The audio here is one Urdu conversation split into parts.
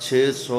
600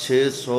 600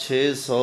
600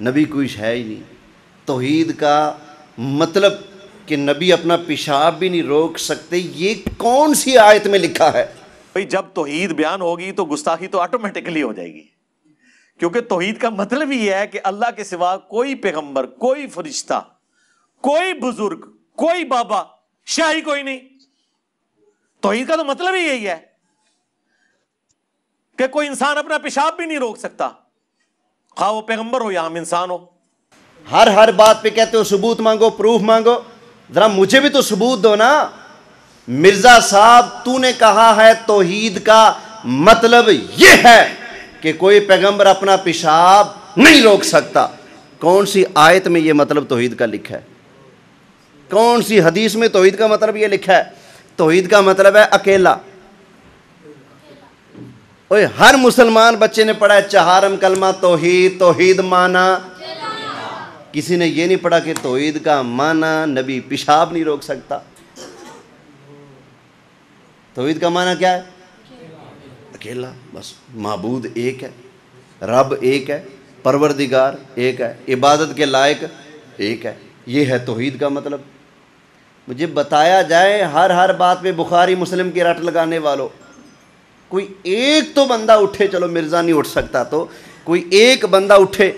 نبی کوئی ہے ہی نہیں. توحید کا مطلب کہ نبی اپنا پیشاب بھی نہیں روک سکتے، یہ کون سی آیت میں لکھا ہے؟ بھئی جب توحید بیان ہوگی تو گستاخی تو آٹومیٹکلی ہو جائے گی، کیونکہ توحید کا مطلب یہ ہے کہ اللہ کے سوا کوئی پیغمبر، کوئی فرشتہ، کوئی بزرگ، کوئی بابا، شاہی کوئی نہیں. توحید کا تو مطلب ہی یہی ہے کہ کوئی انسان اپنا پیشاب بھی نہیں روک سکتا، خواہ وہ پیغمبر ہو یا ہم انسان ہو. ہر بات پہ کہتے ہو ثبوت مانگو، پروف مانگو، ذرا مجھے بھی تو ثبوت دو نا. مرزا صاحب تو نے کہا ہے توحید کا مطلب یہ ہے کہ کوئی پیغمبر اپنا پیشاب نہیں روک سکتا. کون سی آیت میں یہ مطلب توحید کا لکھا ہے؟ کون سی حدیث میں توحید کا مطلب یہ لکھا ہے؟ توحید کا مطلب ہے اکیلا. اوے ہر مسلمان بچے نے پڑھا ہے چہارم کلمہ توحید، توحید مانا. کسی نے یہ نہیں پڑھا کہ توحید کا مانا نبی پیشاب نہیں روک سکتا. توحید کا معنی کیا ہے؟ اکیلا. بس معبود ایک ہے، رب ایک ہے، پروردگار ایک ہے، عبادت کے لائق ایک ہے. یہ ہے توحید کا مطلب. مجھے بتایا جائے ہر بات پہ بخاری مسلم کی رٹ لگانے والوں، کوئی ایک تو بندہ اٹھے، چلو مرزا نہیں اٹھ سکتا تو کوئی ایک بندہ اٹھے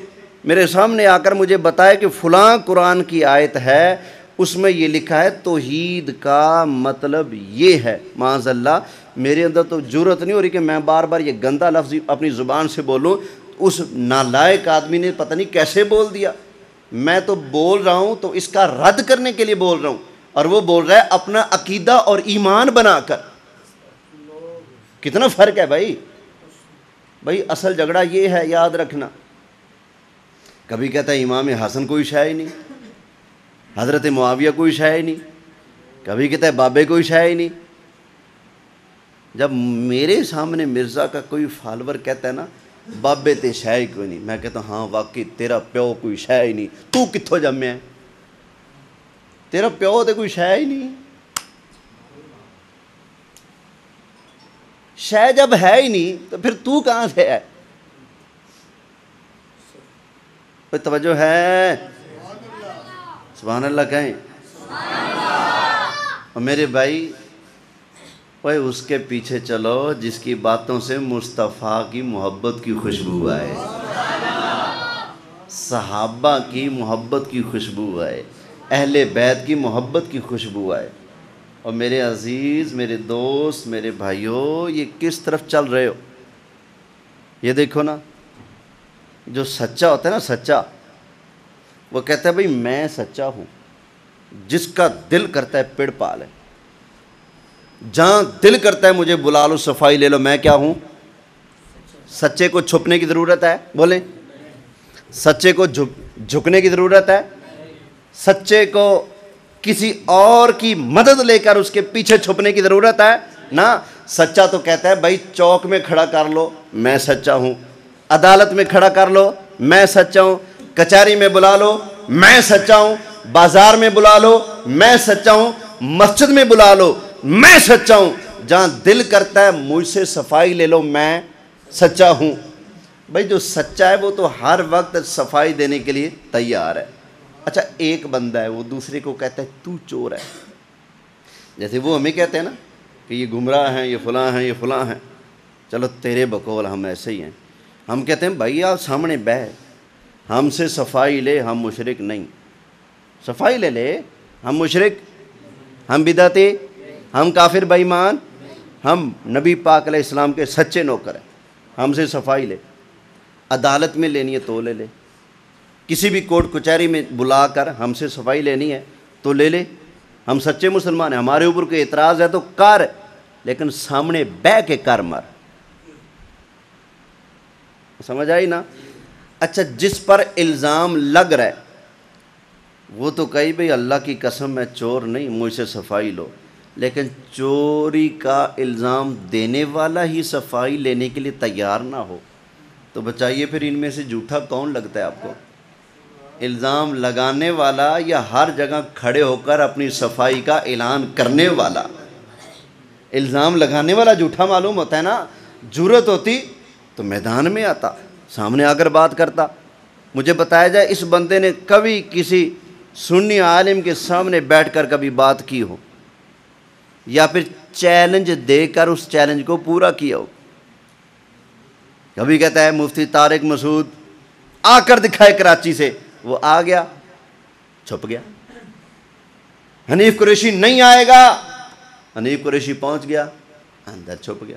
میرے سامنے آ کر مجھے بتائے کہ فلاں قرآن کی آیت ہے اس میں یہ لکھا ہے توحید کا مطلب یہ ہے. معاذ اللہ میرے اندر تو جرت نہیں ہو رہی کہ میں بار بار یہ گندا لفظ اپنی زبان سے بولوں. اس نالائق آدمی نے پتہ نہیں کیسے بول دیا. میں تو بول رہا ہوں تو اس کا رد کرنے کے لیے بول رہا ہوں، اور وہ بول رہا ہے اپنا عقیدہ اور ایمان بنا کر. کتنا فرق ہے بھائی اصل جھگڑا یہ ہے، یاد رکھنا. کبھی کہتا ہے امام حسن کوئی شے ہی نہیں، حضرت معاویہ کوئی شے ہی نہیں، کبھی کہتا ہے بابے کوئی شے ہی نہیں. جب میرے سامنے مرزا کا کوئی فالور کہتا ہے نا بابے تے شے ہی کوئی نہیں، میں کہتا ہوں ہاں واقعی تیرا پیو کوئی شے ہی نہیں. تو کتھوں جمع ہے؟ تیرا پیو تے کوئی شے ہی نہیں. شے جب ہے ہی نہیں تو پھر تو کہاں سے ہے؟ کوئی توجہ ہے؟ سبحان اللہ کہیں. اور میرے بھائی اوے اس کے پیچھے چلو جس کی باتوں سے مصطفیٰ کی محبت کی خوشبو آئے، صحابہ کی محبت کی خوشبو آئے، اہل بیت کی محبت کی خوشبو آئے. اور میرے عزیز، میرے دوست، میرے بھائیوں، یہ کس طرف چل رہے ہو؟ یہ دیکھو نا، جو سچا ہوتا ہے نا، سچا، وہ کہتا ہے بھئی میں سچا ہوں. جس کا دل کرتا ہے پیڑ پال ہے، جہاں دل کرتا ہے مجھے بلا لو صفائی لے لو، میں کیا ہوں؟ سچے کو چھپنے کی ضرورت ہے؟ بولیں، سچے کو جھکنے کی ضرورت ہے؟ سچے کو کسی اور کی مدد لے کر اس کے پیچھے چھپنے کی ضرورت ہے نا؟ سچا تو کہتا ہے بھائی چوک میں کھڑا کر لو میں سچا ہوں، عدالت میں کھڑا کر لو میں سچا ہوں، کچہری میں بلا لو میں سچا ہوں، بازار میں بلا لو میں سچا ہوں، مسجد میں بلا لو میں سچا ہوں. جہاں دل کرتا ہے مجھ سے صفائی لے لو میں سچا ہوں. بھائی جو سچا ہے وہ تو ہر وقت صفائی دینے کے لیے تیار ہے. اچھا ایک بندہ ہے وہ دوسرے کو کہتا ہے تو چور ہے. جیسے وہ ہمیں کہتے ہیں نا کہ یہ گمراہ ہیں، یہ فلاں ہیں، یہ فلاں ہیں. چلو تیرے بقول ہم ایسے ہی ہیں. ہم کہتے ہیں بھائی آپ سامنے بہ، ہم سے صفائی لے، ہم مشرک نہیں. صفائی لے لے، ہم مشرک، ہم بدعتی، ہم کافر بے ایمان، ہم نبی پاک علیہ السلام کے سچے نوکر ہیں. ہم سے صفائی لے. عدالت میں لینی ہے تو لے لے، کسی بھی کورٹ کچہری میں بلا کر ہم سے صفائی لینی ہے تو لے لے. ہم سچے مسلمان ہیں. ہمارے اوپر کوئی اعتراض ہے تو کر، لیکن سامنے بہ کے کر مر. سمجھ آئی نا؟ اچھا جس پر الزام لگ رہا ہے وہ تو کہی بھئی اللہ کی قسم میں چور نہیں، مجھ سے صفائی لو. لیکن چوری کا الزام دینے والا ہی صفائی لینے کے لیے تیار نہ ہو تو بچائیے پھر ان میں سے جھوٹا کون لگتا ہے آپ کو؟ الزام لگانے والا یا ہر جگہ کھڑے ہو کر اپنی صفائی کا اعلان کرنے والا؟ الزام لگانے والا جھوٹا معلوم ہوتا ہے نا. جرت ہوتی تو میدان میں آتا، سامنے آ کر بات کرتا. مجھے بتایا جائے اس بندے نے کبھی کسی سنی عالم کے سامنے بیٹھ کر کبھی بات کی ہو یا پھر چیلنج دے کر اس چیلنج کو پورا کیا ہو؟ کبھی کہتا ہے مفتی طارق مسعود آ کر دکھائے کراچی سے، وہ آ گیا چھپ گیا۔ حنیف قریشی نہیں آئے گا، حنیف قریشی پہنچ گیا اندر چھپ گیا۔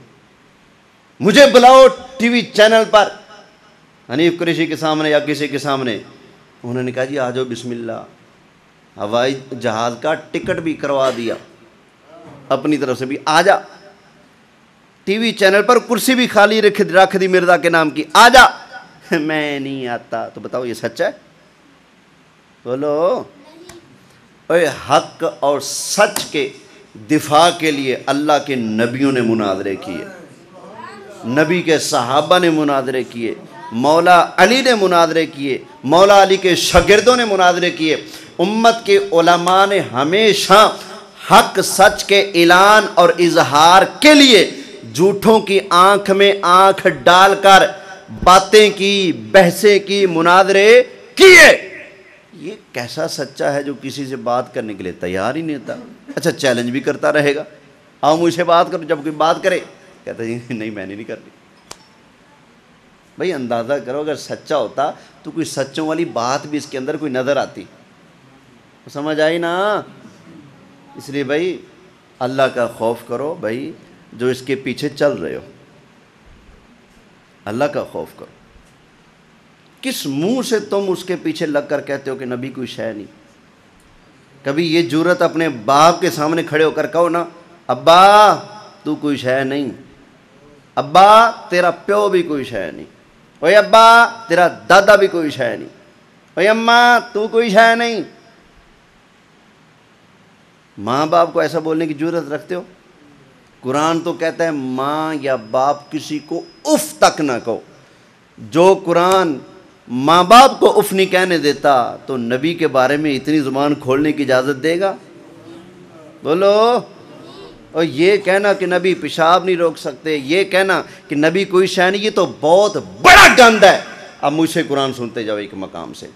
مجھے بلاؤ ٹی وی چینل پر، حنیف قریشی کے سامنے یا کسی کے سامنے، انہوں نے کہا جی آ جاؤ بسم اللہ، ہوائی جہاز کا ٹکٹ بھی کروا دیا اپنی طرف سے بھی، آ جا۔ ٹی وی چینل پر کرسی بھی خالی رکھ دی مرزا کے نام کی، آ جا۔ میں نہیں آتا۔ تو بتاؤ یہ سچ ہے؟ بولو۔ اے حق اور سچ کے دفاع کے لیے اللہ کے نبیوں نے مناظرے کیے، نبی کے صحابہ نے مناظرے کیے، مولا علی نے مناظرے کیے، مولا علی کے شاگردوں نے مناظرے کیے۔ امت کے علماء نے ہمیشہ حق سچ کے اعلان اور اظہار کے لیے جھوٹوں کی آنکھ میں آنکھ ڈال کر باتیں کی، بحثیں کی، مناظرے کیے۔ یہ کیسا سچا ہے جو کسی سے بات کرنے کے لیے تیار ہی نہیں ہوتا؟ اچھا چیلنج بھی کرتا رہے گا، آؤ مجھ سے بات کرو، جب کوئی بات کرے کہتا جی نہیں میں نہیں کرنی۔ بھائی اندازہ کرو اگر سچا ہوتا تو کوئی سچوں والی بات بھی اس کے اندر کوئی نظر آتی، سمجھ آئی نا؟ اس لیے بھائی اللہ کا خوف کرو، بھائی جو اس کے پیچھے چل رہے ہو اللہ کا خوف کرو۔ کس منہ سے تم اس کے پیچھے لگ کر کہتے ہو کہ نبی کوئی شے نہیں؟ کبھی یہ جرت اپنے باپ کے سامنے کھڑے ہو کر کہو نا ابا تو کوئی شے نہیں، ابا تیرا پیو بھی کوئی شے نہیں، اوے ابا تیرا دادا بھی کوئی شے نہیں، اوے اماں تو کوئی شے نہیں۔ ماں باپ کو ایسا بولنے کی جرت رکھتے ہو؟ قرآن تو کہتا ہے ماں یا باپ کسی کو اف تک نہ کہو۔ جو قرآن ماں باپ کو اف نہیں کہنے دیتا تو نبی کے بارے میں اتنی زبان کھولنے کی اجازت دے گا؟ بولو۔ اور یہ کہنا کہ نبی پیشاب نہیں روک سکتے، یہ کہنا کہ نبی کوئی شے نہیں، یہ تو بہت بڑا گند ہے۔ اب مجھ سے قرآن سنتے جاؤ ایک مقام سے۔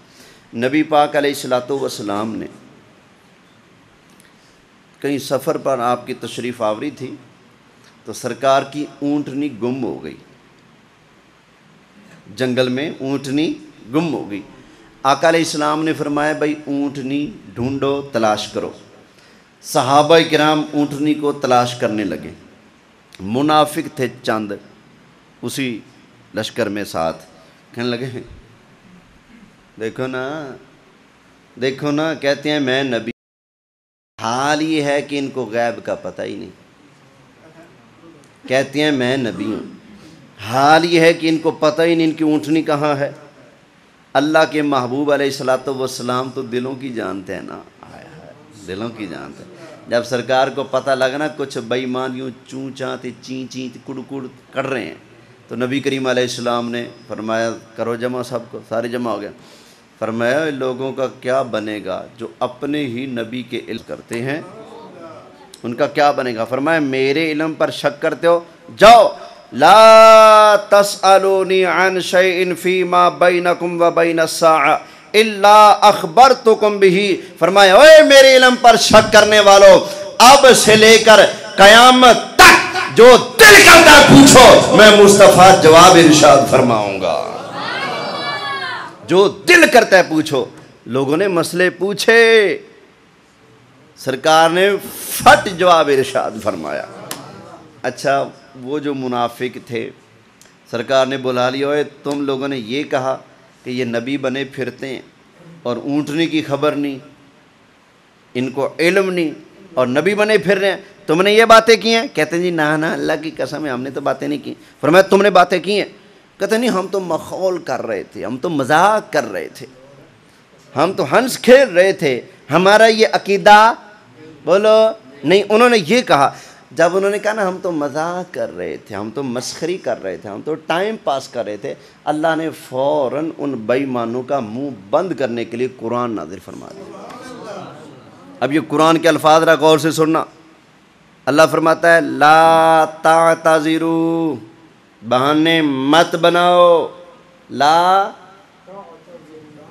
نبی پاک علیہ الصلوۃ والسلام نے کہیں سفر پر آپ کی تشریف آوری تھی تو سرکار کی اونٹنی گم ہو گئی، جنگل میں اونٹنی گم ہو گئی۔ آقا علیہ السلام نے فرمایا بھائی اونٹنی ڈھونڈو، تلاش کرو۔ صحابہ کرام اونٹنی کو تلاش کرنے لگے۔ منافق تھے چند اسی لشکر میں ساتھ، کہنے لگے دیکھو نا کہتے ہیں میں نبی، حال یہ ہے کہ ان کو غیب کا پتہ ہی نہیں۔ کہتے ہیں میں نبی ہوں، حال یہ ہے کہ ان کو پتہ ہی نہیں ان کی اونٹنی کہاں ہے۔ اللہ کے محبوب علیہ الصلوۃ والسلام تو دلوں کی جانتے ہیں نا، دلوں کی جانتے ہیں۔ جب سرکار کو پتہ لگا نا کچھ بے ایمان یوں چوں چاں چین کڑ کڑ کر رہے ہیں تو نبی کریم علیہ السلام نے فرمایا کرو جمع، سب کو سارے جمع ہو گئے۔ فرمایا لوگوں کا کیا بنے گا جو اپنے ہی نبی کے علم کرتے ہیں، ان کا کیا بنے گا؟ فرمایا میرے علم پر شک کرتے ہو، جاؤ لا تسألونی عن شیء فیما بینکم و بین الساعہ الا اخبرتکم بہ۔ فرمایا اوے میرے علم پر شک کرنے والو، اب سے لے کر قیامت تک جو دل کرتا پوچھو، میں مصطفیٰ جواب ارشاد فرماؤں گا۔ جو دل کرتا ہے پوچھو۔ لوگوں نے مسئلے پوچھے، سرکار نے فٹ جواب ارشاد فرمایا۔ اچھا وہ جو منافق تھے سرکار نے بلا لیا، ہوئے تم لوگوں نے یہ کہا کہ یہ نبی بنے پھرتے ہیں اور اونٹنی کی خبر نہیں، ان کو علم نہیں اور نبی بنے پھر رہے ہیں، تم نے یہ باتیں کی ہیں؟ کہتے ہیں جی نا اللہ کی قسم ہے ہم نے تو باتیں نہیں کی۔ فرمایا تم نے باتیں کی ہیں؟ کہتے نہیں ہم تو مخول کر رہے تھے، ہم تو مذاق کر رہے تھے، ہم تو ہنس کھیل رہے تھے، ہمارا یہ عقیدہ بولو نہیں۔ انہوں نے یہ کہا، جب انہوں نے کہا نا ہم تو مذاق کر رہے تھے، ہم تو مسخری کر رہے تھے، ہم تو ٹائم پاس کر رہے تھے، اللہ نے فوراً ان بے ایمانوں کا منہ بند کرنے کے لیے قرآن نازل فرما دیا۔ اب یہ قرآن کے الفاظ ذرا غور سے سننا۔ اللہ فرماتا ہے لا تعتذروا، بہانے مت بناؤ، لا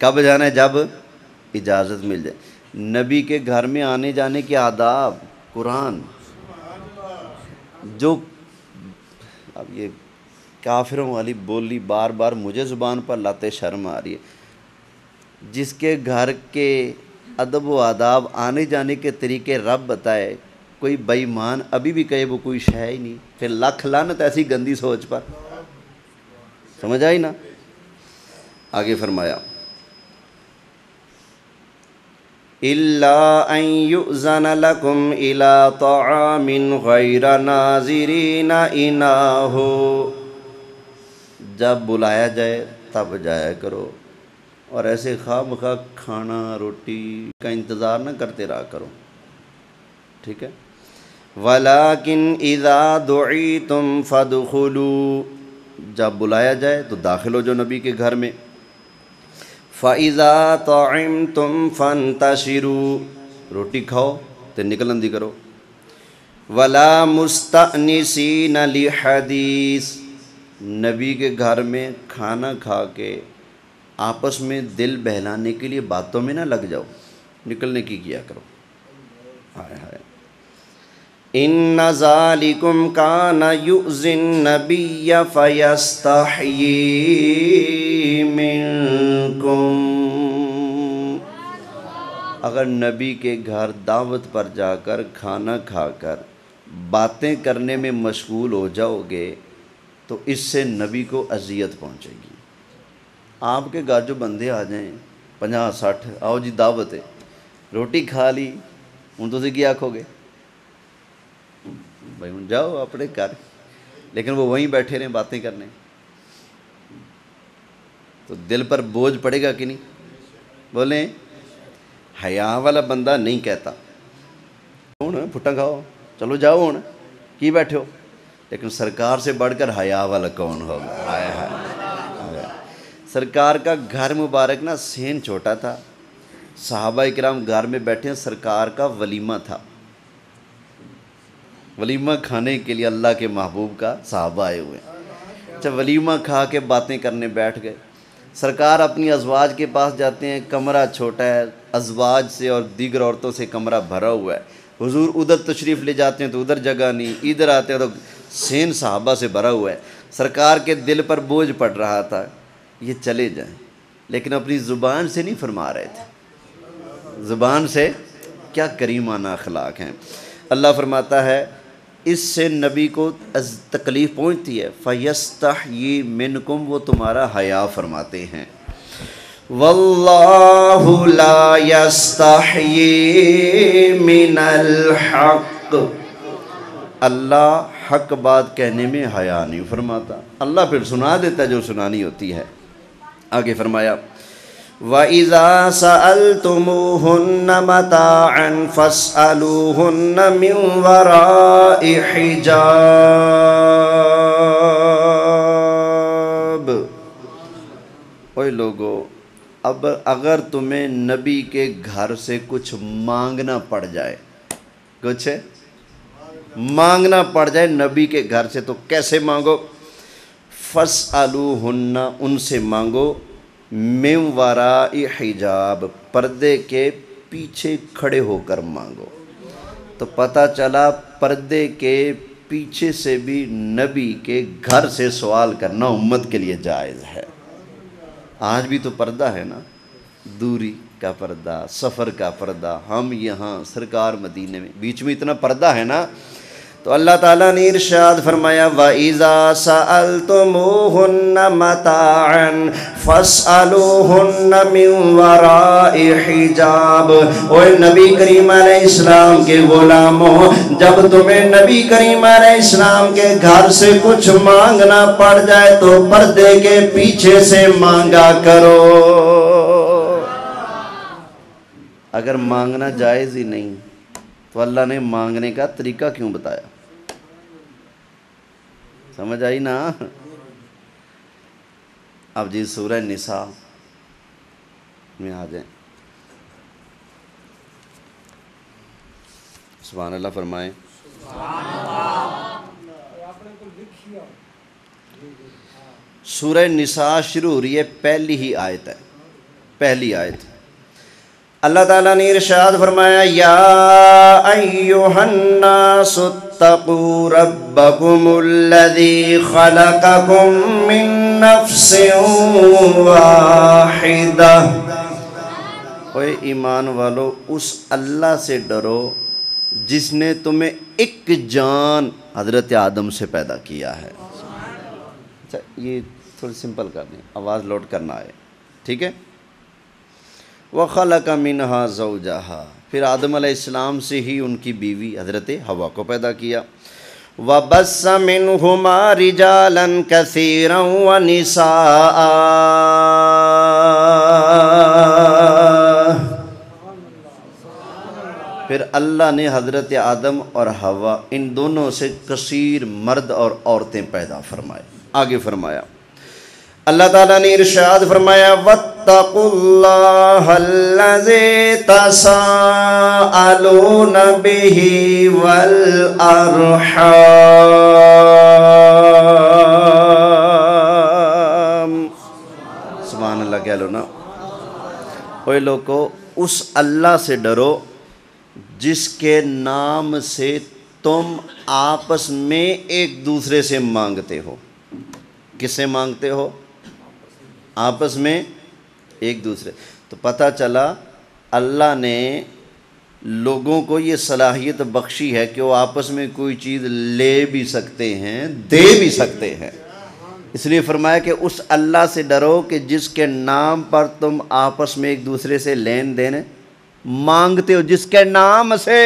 کب جانا ہے؟ جب اجازت مل جائے. نبی کے گھر میں آنے جانے کے آداب قرآن. جو اب یہ کافروں والی بولی بار بار مجھے زبان پر لاتے شرم آ رہی ہے. جس کے گھر کے ادب و آداب آنے جانے کے طریقے رب بتائے، کوئی بے ایمان ابھی بھی کہے وہ کوئی شے ہی نہیں، پھر لاکھ لعنت ایسی گندی سوچ پر. سمجھ آئی نا؟ آگے فرمایا إِلَّا أَن يُؤْذَنَ لَكُمْ إِلَىٰ طَعَامٍ غَيْرَ نَاظِرِينَ إِنَاهُ. جب بلایا جائے تب جایا کرو، اور ایسے خواہ مخواہ کھانا روٹی کا انتظار نہ کرتے رہا کرو. ٹھیک ہے. وَلَٰكِنْ إِذَا دُعِيتُمْ فَادْخُلُوا. جب بلایا جائے تو داخل ہو جو نبی کے گھر میں. فَإِذَا طَعِمْتُمْ فَانْتَشِرُوا. روٹی کھاؤ تو نکل اندی کرو. وَلَا مُسْتَأْنِسِينَ لِحَدِيثٍ. نبی کے گھر میں کھانا کھا کے آپس میں دل بہلانے کے لیے باتوں میں نہ لگ جاؤ، نکلنے کی کیا کرو. ہائے ہائے. إِنَّ ذَلِكُمْ كَانَ يُؤْذِي النَّبِيَّ فَيَسْتَحْيِي مِنْكُمْ. اگر نبی کے گھر دعوت پر جا کر کھانا کھا کر باتیں کرنے میں مشغول ہو جاؤ گے تو اس سے نبی کو اذیت پہنچے گی. آپ کے گھر جو بندے آ جائیں 50-60، آؤ جی دعوت ہے، روٹی کھا لی، ان تو سے کیا آکھو گے بھائی ان جاؤ اپنے گھر، لیکن وہ وہیں بیٹھے رہیں باتیں کرنے، تو دل پر بوجھ پڑے گا کہ نہیں؟ بولیں. حیا والا بندہ نہیں کہتا ہوں پھٹا کھاؤ چلو جاؤ ہوں کی بیٹھے ہو، لیکن سرکار سے بڑھ کر حیا والا کون ہوگا؟ ہائے ہائے. سرکار کا گھر مبارک نا سین چھوٹا تھا، صحابہ کرام گھر میں بیٹھے ہیں، سرکار کا ولیمہ تھا، ولیمہ کھانے کے لیے اللہ کے محبوب کا صحابہ آئے ہوئے. اچھا ولیمہ کھا کے باتیں کرنے بیٹھ گئے. سرکار اپنی ازواج کے پاس جاتے ہیں، کمرہ چھوٹا ہے، ازواج سے اور دیگر عورتوں سے کمرہ بھرا ہوا ہے. حضور ادھر تشریف لے جاتے ہیں تو ادھر جگہ نہیں، ادھر آتے ہیں تو سین صحابہ سے بھرا ہوا ہے. سرکار کے دل پر بوجھ پڑ رہا تھا یہ چلے جائیں، لیکن اپنی زبان سے نہیں فرما رہے تھے. زبان سے کیا کریمانہ اخلاق ہیں. اللہ فرماتا ہے اس سے نبی کو تکلیف پہنچتی ہے. فَيَسْتَحْيِي مِنْكُمْ. وہ تمہارا حیا فرماتے ہیں. وَاللَّهُ لَا يَسْتَحْيِي مِنَ الْحَقِّ. اللہ حق بات کہنے میں حیا نہیں فرماتا. اللہ پھر سنا دیتا جو سنانی ہوتی ہے. آگے فرمایا وَإِذَا سَأَلْتُمُوهُنَّ مَتَاعًا فَاسْأَلُوهُنَّ مِنْ وَرَاءِ حِجَابٍ. اوے لوگو، اب اگر تمہیں نبی کے گھر سے کچھ مانگنا پڑ جائے، کچھ مانگنا پڑ جائے نبی کے گھر سے تو کیسے مانگو؟ فَاسْأَلُوهُنَّ. ان سے مانگو، من وراء حجاب. پردے کے پیچھے کھڑے ہو کر مانگو. تو پتہ چلا پردے کے پیچھے سے بھی نبی کے گھر سے سوال کرنا امت کے لیے جائز ہے. آج بھی تو پردہ ہے نا، دوری کا پردہ، سفر کا پردہ. ہم یہاں سرکار مدینے میں، بیچ میں اتنا پردہ ہے نا. تو اللہ تعالیٰ نے ارشاد فرمایا وَإِذَا سَأَلْتُمُوهُنَّ مَتَاعًا فَاسْأَلُوهُنَّ مِنْ وَرَاءِ حِجَابٍ. اوے نبی کریم علیہ السلام کے غلاموں، جب تمہیں نبی کریم علیہ السلام کے گھر سے کچھ مانگنا پڑ جائے تو پردے کے پیچھے سے مانگا کرو. اگر مانگنا جائز ہی نہیں تو اللہ نے مانگنے کا طریقہ کیوں بتایا؟ سمجھ آئی نا؟ اب جی سورہ نساء میں آ جائیں. سبحان اللہ فرمائیں. سورہ نساء شروع ہو رہی ہے، پہلی ہی آیت ہے. پہلی آیت اللہ تعالیٰ نے ارشاد فرمایا یا ایھا الناس اتقوا ربکم الذی خلقکم من نفس واحدہ، اے ایمان والو اس اللہ سے ڈرو جس نے تمہیں ایک جان حضرت آدم سے پیدا کیا ہے. اچھا یہ تھوڑی سمپل کر دیں، آواز لوڈ کرنا ہے، ٹھیک ہے. وَخَلَقَ مِنْهَا زَوْجَهَا، پھر آدم علیہ السلام سے ہی ان کی بیوی حضرت حوا کو پیدا کیا. وَبَثَّ مِنْهُمَا رِجَالًا كَثِيرًا وَنِسَاءً، پھر اللہ نے حضرت آدم اور حوا ان دونوں سے کثیر مرد اور عورتیں پیدا فرمائے. آگے فرمایا اللہ تعالیٰ نے ارشاد فرمایا وَاتَّقُوا اللَّهَ الَّذِي تَسَاءَلُونَ بِهِ وَالْأَرْحَامَ. سبحان اللہ کہہ لو نا. اوے لوگو اس اللہ سے ڈرو جس کے نام سے تم آپس میں ایک دوسرے سے مانگتے ہو. کس سے مانگتے ہو؟ آپس میں ایک دوسرے. تو پتہ چلا اللہ نے لوگوں کو یہ صلاحیت بخشی ہے کہ وہ آپس میں کوئی چیز لے بھی سکتے ہیں، دے بھی سکتے ہیں. اس لیے فرمایا کہ اس اللہ سے ڈرو کہ جس کے نام پر تم آپس میں ایک دوسرے سے لین دین مانگتے ہو، جس کے نام سے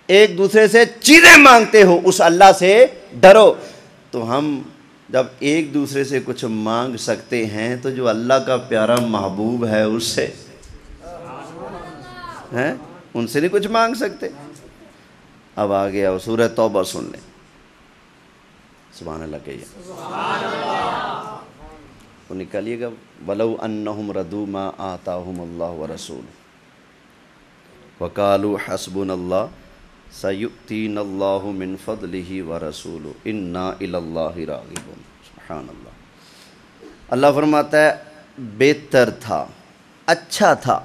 ایک دوسرے سے چیزیں مانگتے ہو، اس اللہ سے ڈرو. تو ہم جب ایک دوسرے سے کچھ مانگ سکتے ہیں تو جو اللہ کا پیارا محبوب ہے اس سے ہیں، ان سے نہیں کچھ مانگ سکتے. اب آگے آؤ سورہ توبہ سن لیں. سبحان اللہ کہیے، تو نکالیے گا وَلَوْ أَنَّهُمْ رَضُوا مَا آتَاهُمُ اللَّهُ وَرَسُولُهُ وَقَالُوا حَسْبُنَا اللَّهُ سَيُؤْتِينَا اللَّهُ مِنْ فَضْلِهِ وَرَسُولُهُ إِنَّا إِلَى اللَّهِ رَاغِبُونَ. سبحان اللہ. اللہ فرماتا ہے بہتر تھا، اچھا تھا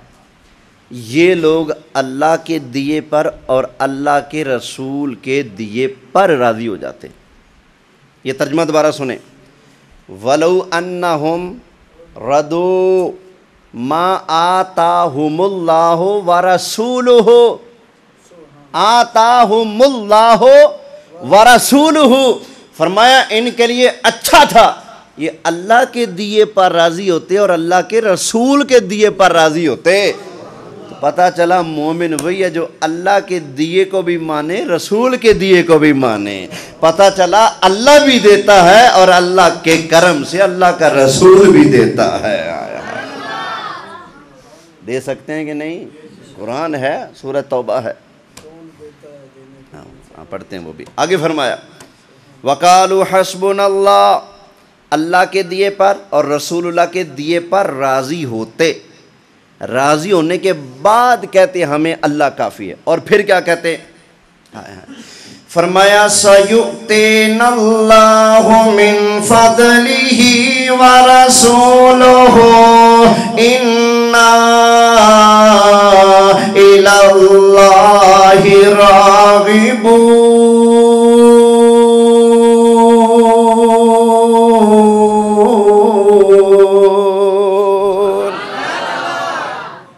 یہ لوگ اللہ کے دیے پر اور اللہ کے رسول کے دیے پر راضی ہو جاتے. یہ ترجمہ دوبارہ سنیں. وَلَوْ أَنَّهُمْ رَضُوا مَا آتَاهُمُ اللَّهُ وَرَسُولُهُ، آتَاهُمُ اللَّهُ وَرَسُولُهُ، فرمایا ان کے لیے اچھا تھا یہ اللہ کے دیے پر راضی ہوتے اور اللہ کے رسول کے دیے پر راضی ہوتے. تو پتہ چلا مومن وہی ہے جو اللہ کے دیے کو بھی مانے، رسول کے دیے کو بھی مانے. پتہ چلا اللہ بھی دیتا ہے اور اللہ کے کرم سے اللہ کا رسول بھی دیتا ہے. دے سکتے ہیں کہ نہیں؟ قرآن ہے، سورہ توبہ ہے، پڑھتے ہیں وہ بھی. آگے فرمایا وَقَالُوا حَسْبُنَا اللَّهُ، اللہ کے دیے پر اور رسول اللہ کے دیے پر راضی ہوتے. راضی ہونے کے بعد کہتے ہمیں اللہ کافی ہے. اور پھر کیا کہتے؟ فرمایا سَيُؤْتِينَا اللَّهُ مِنْ فَضْلِهِ وَرَسُولُهُ إِنَّا إِلَى اللَّهِ رَاغِبُونَ.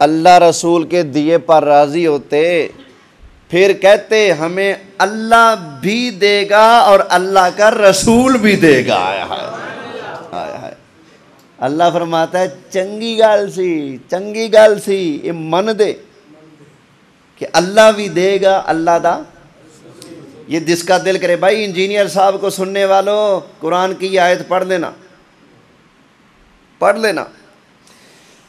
اللہ رسول کے دیے پر راضی ہوتے، پھر کہتے ہمیں اللہ بھی دے گا اور اللہ کا رسول بھی دے گا. اللہ فرماتا ہے چنگی گل سی یہ من دے کہ اللہ بھی دے گا، اللہ دا. یہ جس کا دل کرے بھائی انجینئر صاحب کو سننے والوں قرآن کی آیت پڑھ لینا.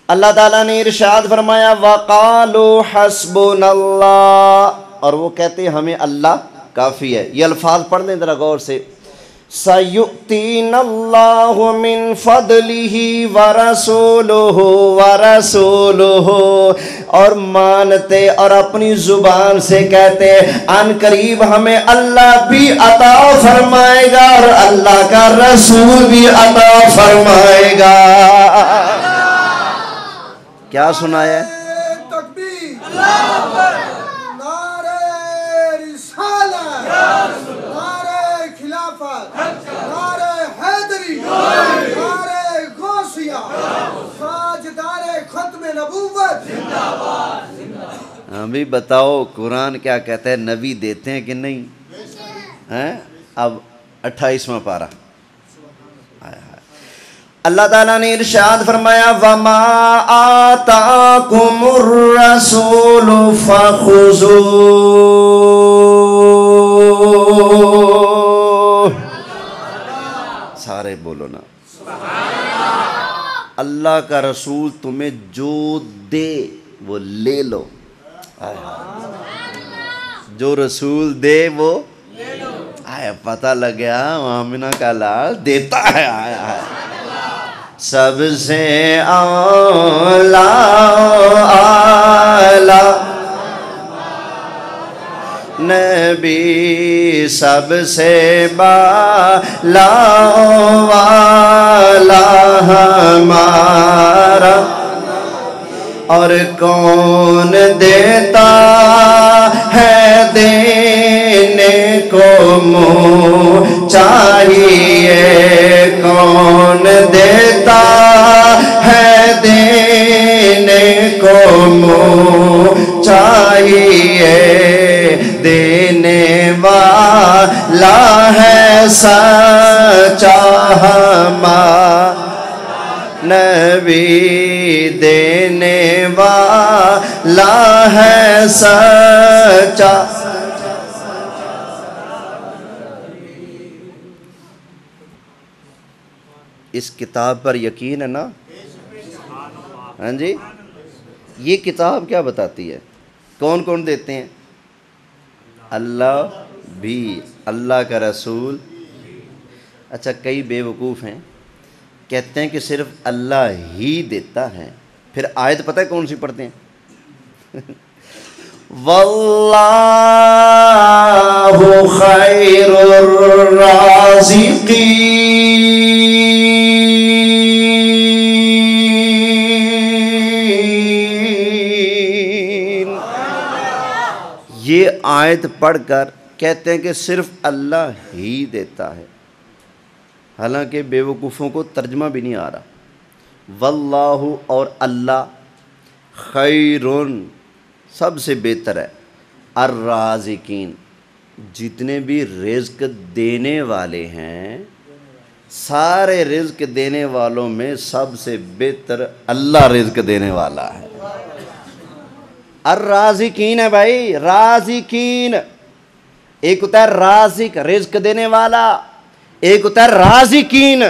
اللہ تعالیٰ نے ارشاد فرمایا وَقَالُوا حَسْبُنَا اللَّهُ، اور وہ کہتے ہمیں اللہ کافی ہے. یہ الفاظ پڑھ لیں ذرا غور سے. سَيُؤْتِينَا اللَّهُ مِنْ فَضْلِهِ وَرَسُولُهُ، اور مانتے اور اپنی زبان سے کہتے ان قریب ہمیں اللہ بھی عطا فرمائے گا اور اللہ کا رسول بھی عطا فرمائے گا. کیا سنایا ہے؟ تکبیر، نعرہ رسالت، نعرہ خلافت، نعرہ حیدری، نعرہ غوثیہ، تاجدار ختم نبوت۔ بھی بتاؤ قرآن کیا کہتا ہے؟ نبی دیتے ہیں کہ نہیں ہیں؟ اب 28واں پارہ اللہ تعالیٰ نے ارشاد فرمایا وَمَا آتَاكُمُ الرَّسُولُ فَخُذُوهُ، سارے بولو نا اللہ کا رسول تمہیں جو دے وہ لے لو، جو رسول دے وہ آیا، پتہ لگ گیا آمنہ کا لال دیتا ہے، آیا سب سے اعلیٰ نبی، سب سے بالا والا ہمارا، اور کون دیتا ہے دینے کو منہ چاہیے، کون دیتا ہے دینے کو منہ چاہیے، دینے والا ہے سچا ہمارا نبی، دینے والا ہے سچا۔ اس کتاب پر یقین ہے نا؟ ہاں جی، یہ کتاب کیا بتاتی ہے؟ کون کون دیتے ہیں؟ اللہ بھی، اللہ کا رسول۔ اچھا کئی بے وقوف ہیں کہتے ہیں کہ صرف اللہ ہی دیتا ہے، پھر آیت پتہ ہے کون سی پڑھتے ہیں؟ واللہ خیر الرازقین، یہ آیت پڑھ کر کہتے ہیں کہ صرف اللہ ہی دیتا ہے، حالانکہ بے وقوفوں کو ترجمہ بھی نہیں آ رہا۔ واللہ اور اللہ، خیرن سب سے بہتر ہے، الرازقین جتنے بھی رزق دینے والے ہیں، سارے رزق دینے والوں میں سب سے بہتر اللہ رزق دینے والا ہے۔ الرازقین ہے بھائی، رازقین، ایک ہوتا ہے رازق رزق دینے والا، ایک ہوتا ہے رازقین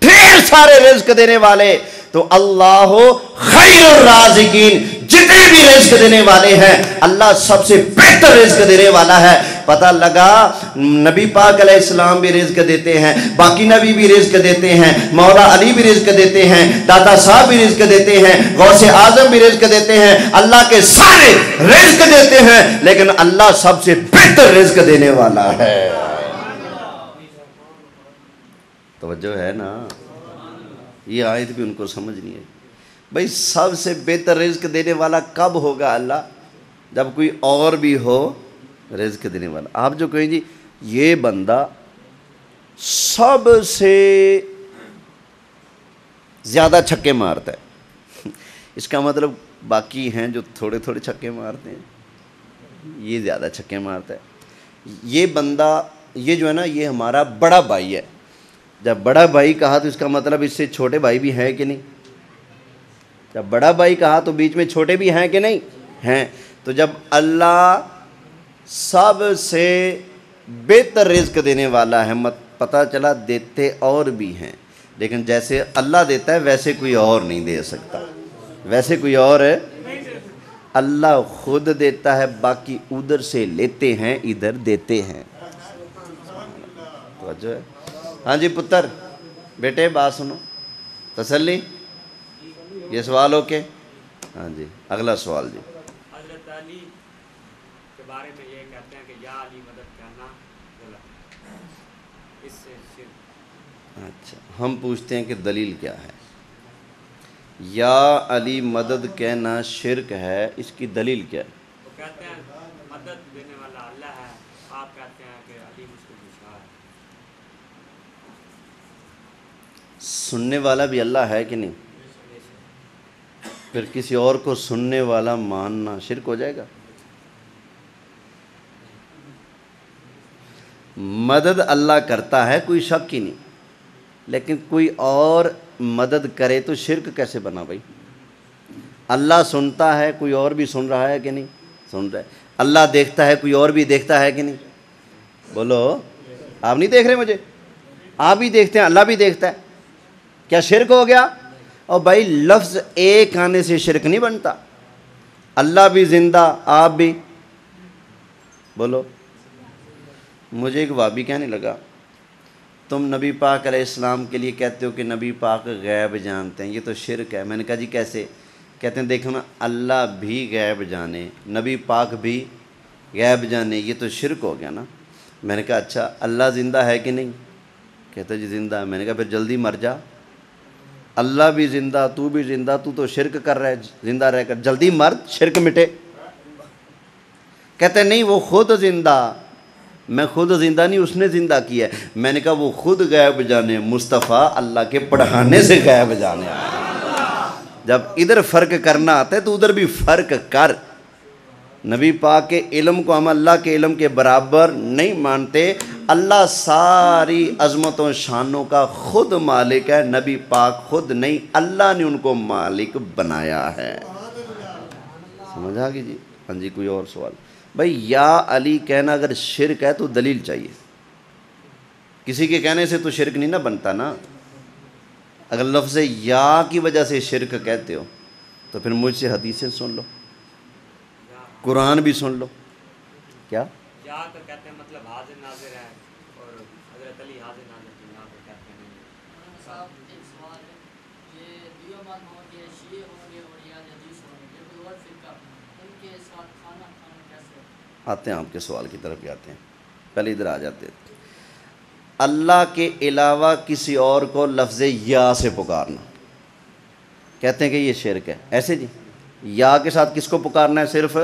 ڈھیر سارے رزق دینے والے۔ تو اللہ خیر الرازقین، جتنے بھی رزق دینے والے ہیں اللہ سب سے بہتر رزق دینے والا ہے۔ پتہ لگا نبی پاک علیہ السلام بھی رزق دیتے ہیں، باقی نبی بھی رزق دیتے ہیں، مولا علی بھی رزق دیتے ہیں، داتا صاحب بھی رزق دیتے ہیں، غوث اعظم بھی رزق دیتے ہیں، اللہ کے سارے رزق دیتے ہیں، لیکن اللہ سب سے بہتر رزق دینے والا ہے۔ توجہ ہے نا؟ یہ آیت بھی ان کو سمجھ نہیں ہے بھائی، سب سے بہتر رزق دینے والا کب ہوگا اللہ؟ جب کوئی اور بھی ہو رزق دینے والا۔ آپ جو کہیں جی یہ بندہ سب سے زیادہ چھکے مارتا ہے، اس کا مطلب باقی ہیں جو تھوڑے تھوڑے چھکے مارتے ہیں، یہ زیادہ چھکے مارتا ہے۔ یہ بندہ، یہ جو ہے نا، یہ ہمارا بڑا بھائی ہے۔ جب بڑا بھائی کہا تو اس کا مطلب اس سے چھوٹے بھائی بھی ہیں کہ نہیں؟ جب بڑا بھائی کہا تو بیچ میں چھوٹے بھی ہیں کہ نہیں ہیں؟ تو جب اللہ سب سے بہتر رزق دینے والا ہے، پتہ چلا دیتے اور بھی ہیں، لیکن جیسے اللہ دیتا ہے ویسے کوئی اور نہیں دے سکتا، ویسے کوئی اور ہے، اللہ خود دیتا ہے، باقی ادھر سے لیتے ہیں ادھر دیتے ہیں۔ توجہ ہے؟ ہاں جی پتر بیٹے بات سنو، تسلی، یہ سوال ہو کے؟ ہاں جی اگلا سوال جی۔ حضرت علی کے بارے میں یہ کہتے ہیں کہ یا علی مدد کرنا غلط، اس سے شرک۔ اچھا ہم پوچھتے ہیں کہ دلیل کیا ہے؟ یا علی مدد کہنا شرک ہے، اس کی دلیل کیا ہے؟ وہ کہتے ہیں مدد دینے والا اللہ ہے، آپ کہتے ہیں کہ علی مجھ کو پوچھا ہے۔ سننے والا بھی اللہ ہے کہ نہیں؟ پھر کسی اور کو سننے والا ماننا شرک ہو جائے گا؟ مدد اللہ کرتا ہے، کوئی شک ہی نہیں، لیکن کوئی اور مدد کرے تو شرک کیسے بنا بھائی؟ اللہ سنتا ہے، کوئی اور بھی سن رہا ہے کہ نہیں؟ سن رہا ہے۔ اللہ دیکھتا ہے، کوئی اور بھی دیکھتا ہے کہ نہیں؟ بولو، آپ نہیں دیکھ رہے مجھے؟ آپ بھی دیکھتے ہیں، اللہ بھی دیکھتا ہے، کیا شرک ہو گیا؟ اور بھائی لفظ ایک آنے سے شرک نہیں بنتا، اللہ بھی زندہ، آپ بھی، بولو۔ مجھے ایک وابی کہنے لگا، تم نبی پاک علیہ السلام کے لیے کہتے ہو کہ نبی پاک غیب جانتے ہیں، یہ تو شرک ہے۔ میں نے کہا جی کیسے؟ کہتے ہیں دیکھو نا، اللہ بھی غیب جانے، نبی پاک بھی غیب جانے، یہ تو شرک ہو گیا نا۔ میں نے کہا اچھا اللہ زندہ ہے کہ نہیں؟ کہتے جی زندہ ہے۔ میں نے کہا پھر جلدی مر جا، اللہ بھی زندہ، تو بھی زندہ، تو شرک کر رہا ہے، زندہ رہ کر جلدی مر، شرک مٹے۔ کہتے ہیں نہیں وہ خود زندہ، میں خود زندہ نہیں، اس نے زندہ کیا ہے۔ میں نے کہا وہ خود غیب جانے، مصطفیٰ اللہ کے پڑھانے سے غیب جانے آئے۔ جب ادھر فرق کرنا آتا ہے تو ادھر بھی فرق کر۔ نبی پاک کے علم کو ہم اللہ کے علم کے برابر نہیں مانتے۔ اللہ ساری عظمتوں شانوں کا خود مالک ہے، نبی پاک خود نہیں، اللہ نے ان کو مالک بنایا ہے۔ سمجھ آ گئی جی؟ ہاں جی، کوئی اور سوال؟ بھائی یا علی کہنا اگر شرک ہے تو دلیل چاہیے، کسی کے کہنے سے تو شرک نہیں نہ بنتا نا۔ اگر لفظ یا کی وجہ سے شرک کہتے ہو تو پھر مجھ سے حدیثیں سن لو، قرآن بھی سن لو۔ کیا یا تو کہتے ہیں مطلب حاضر ناظر ہے، اور حضرت علی حاضر ناظر تھے، یہاں پہ کہتے ہیں صاحب ایک سوال ہے، یہ دیوبند ہوں گے، شیعہ ہوں گے اور یا حدیث ہوں گے، کوئی اور فرقہ، ان کے ساتھ کھانا کھانا کیسے؟ آتے ہیں آپ کے سوال کی طرف ہی آتے ہیں، پہلے ادھر آ جاتے ہیں۔ اللہ کے علاوہ کسی اور کو لفظ یا سے پکارنا، کہتے ہیں کہ یہ شرک ہے۔ ایسے جی یا کے ساتھ کس کو پکارنا ہے؟ صرف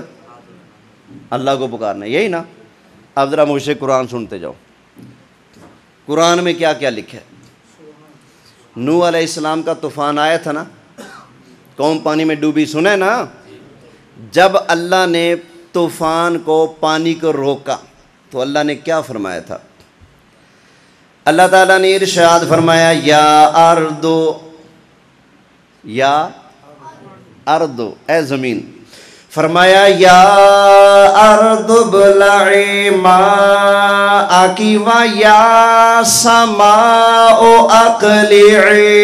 اللہ کو پکارنا ہے، یہی نا؟ اب ذرا مجھ سے قرآن سنتے جاؤ۔ قرآن میں کیا کیا لکھا ہے؟ نوح علیہ السلام کا طوفان آیا تھا نا، قوم پانی میں ڈوبی، سنے نا؟ جب اللہ نے طوفان کو، پانی کو روکا تو اللہ نے کیا فرمایا تھا؟ اللہ تعالیٰ نے ارشاد فرمایا یا اردو، یا اردو، اے زمین، فرمایا یا ارض ابلعی ماءکی و یا سماء اقلعی۔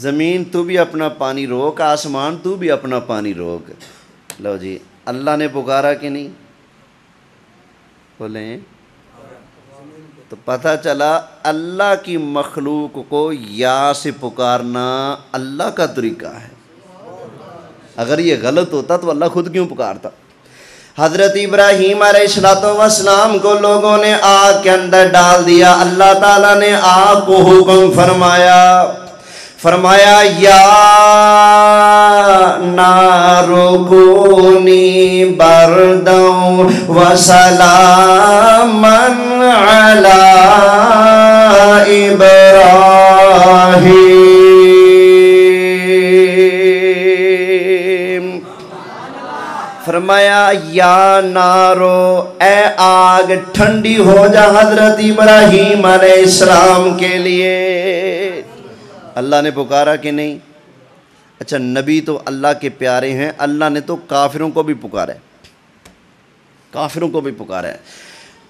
زمین تو بھی اپنا پانی روک، آسمان تو بھی اپنا پانی روک۔ لو جی، اللہ نے پکارا کہ نہیں؟ بولیں۔ تو پتہ چلا اللہ کی مخلوق کو یا سے پکارنا اللہ کا طریقہ ہے۔ اگر یہ غلط ہوتا تو اللہ خود کیوں پکارتا؟ حضرت ابراہیم علیہ السلام کو لوگوں نے آگ کے اندر ڈال دیا، اللہ تعالیٰ نے آگ کو حکم فرمایا، فرمایا یا نار کونی بردا و سلاما علی ابراہیم۔ فرمایا یا نارو، اے آگ ٹھنڈی ہو جا حضرت ابراہیم علیہ السلام کے لیے۔ اللہ نے پکارا کہ نہیں؟ اچھا نبی تو اللہ کے پیارے ہیں، اللہ نے تو کافروں کو بھی پکارا ہے، کافروں کو بھی پکارا ہے۔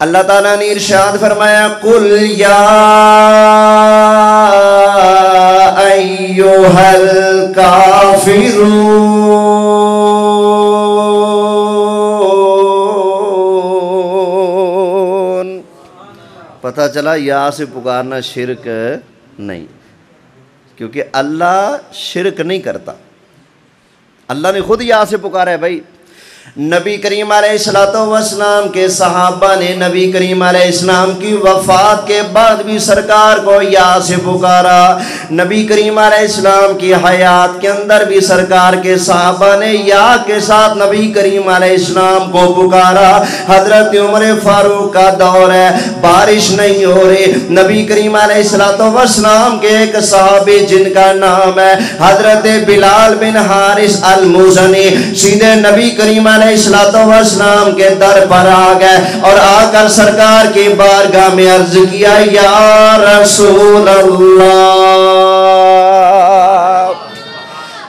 اللہ تعالیٰ نے ارشاد فرمایا قل یا ایھا الکافرون۔ پتہ چلا یا سے پکارنا شرک نہیں، کیونکہ اللہ شرک نہیں کرتا، اللہ نے خود یا سے پکارا ہے بھائی۔ نبی کریم علیہ السلام کے صحابہ نے نبی کریم علیہ السلام کی وفات کے بعد بھی سرکار کو یا سے پکارا. نبی کریم علیہ السلام کی حیات کے اندر بھی سرکار کے صحابہ نے یا کے ساتھ نبی کریم علیہ السلام کو پکارا. حضرت عمر فاروق کا دور ہے, بارش نہیں ہو رہی. نبی کریم علیہ السلام کے ایک صحابی جن کا نام ہے حضرت بلال بن حارث المزنی, سیدھے نبی کریم علیہ السلام کے در پر آ گئے اور آ کر سرکار کی بارگاہ میں عرض کیا, یا رسول اللہ.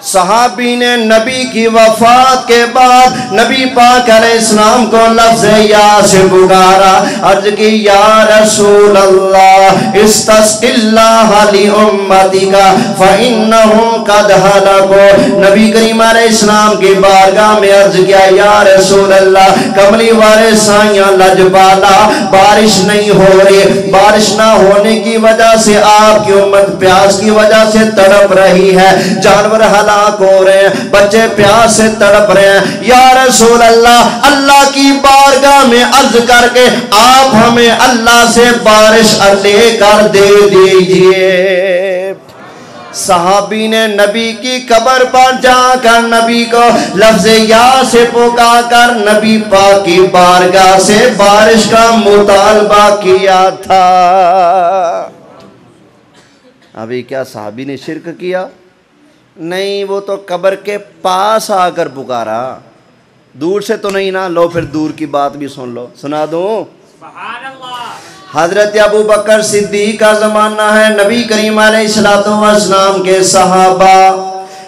صحابی نے نبی کی وفات کے بعد نبی پاک علیہ السلام کو لفظ یا سے پکارا, عرض کی یا رسول اللہ استسق اللہ لامتک فانہم قد ہلکوا. نبی کریم علیہ السلام کی بارگاہ میں عرض کیا, یا رسول اللہ کملی والے سائیاں لجپالا, بارش نہیں ہو رہی, بارش نہ ہونے کی وجہ سے آپ کی امت پیاس کی وجہ سے تڑپ رہی ہے, جانور ہلاک ہو رہے ہیں, بچے پیاس سے تڑپ رہے ہیں. یا رسول اللہ اللہ کی بارگاہ میں عرض کر کے آپ ہمیں اللہ سے بارش لے کر دے دیجئے. صحابی نے نبی کی قبر پر جا کر نبی کو لفظ یا سے پکار کر نبی پاک کی بارگاہ سے بارش کا مطالبہ کیا تھا. ابھی کیا صحابی نے شرک کیا؟ نہیں, وہ تو قبر کے پاس آ کر پکارا, دور سے تو نہیں نا. لو پھر دور کی بات بھی سن لو, سنا دوں. سبحان اللہ. حضرت ابو بکر صدیق کا زمانہ ہے. نبی کریم علیہ السلام کے صحابہ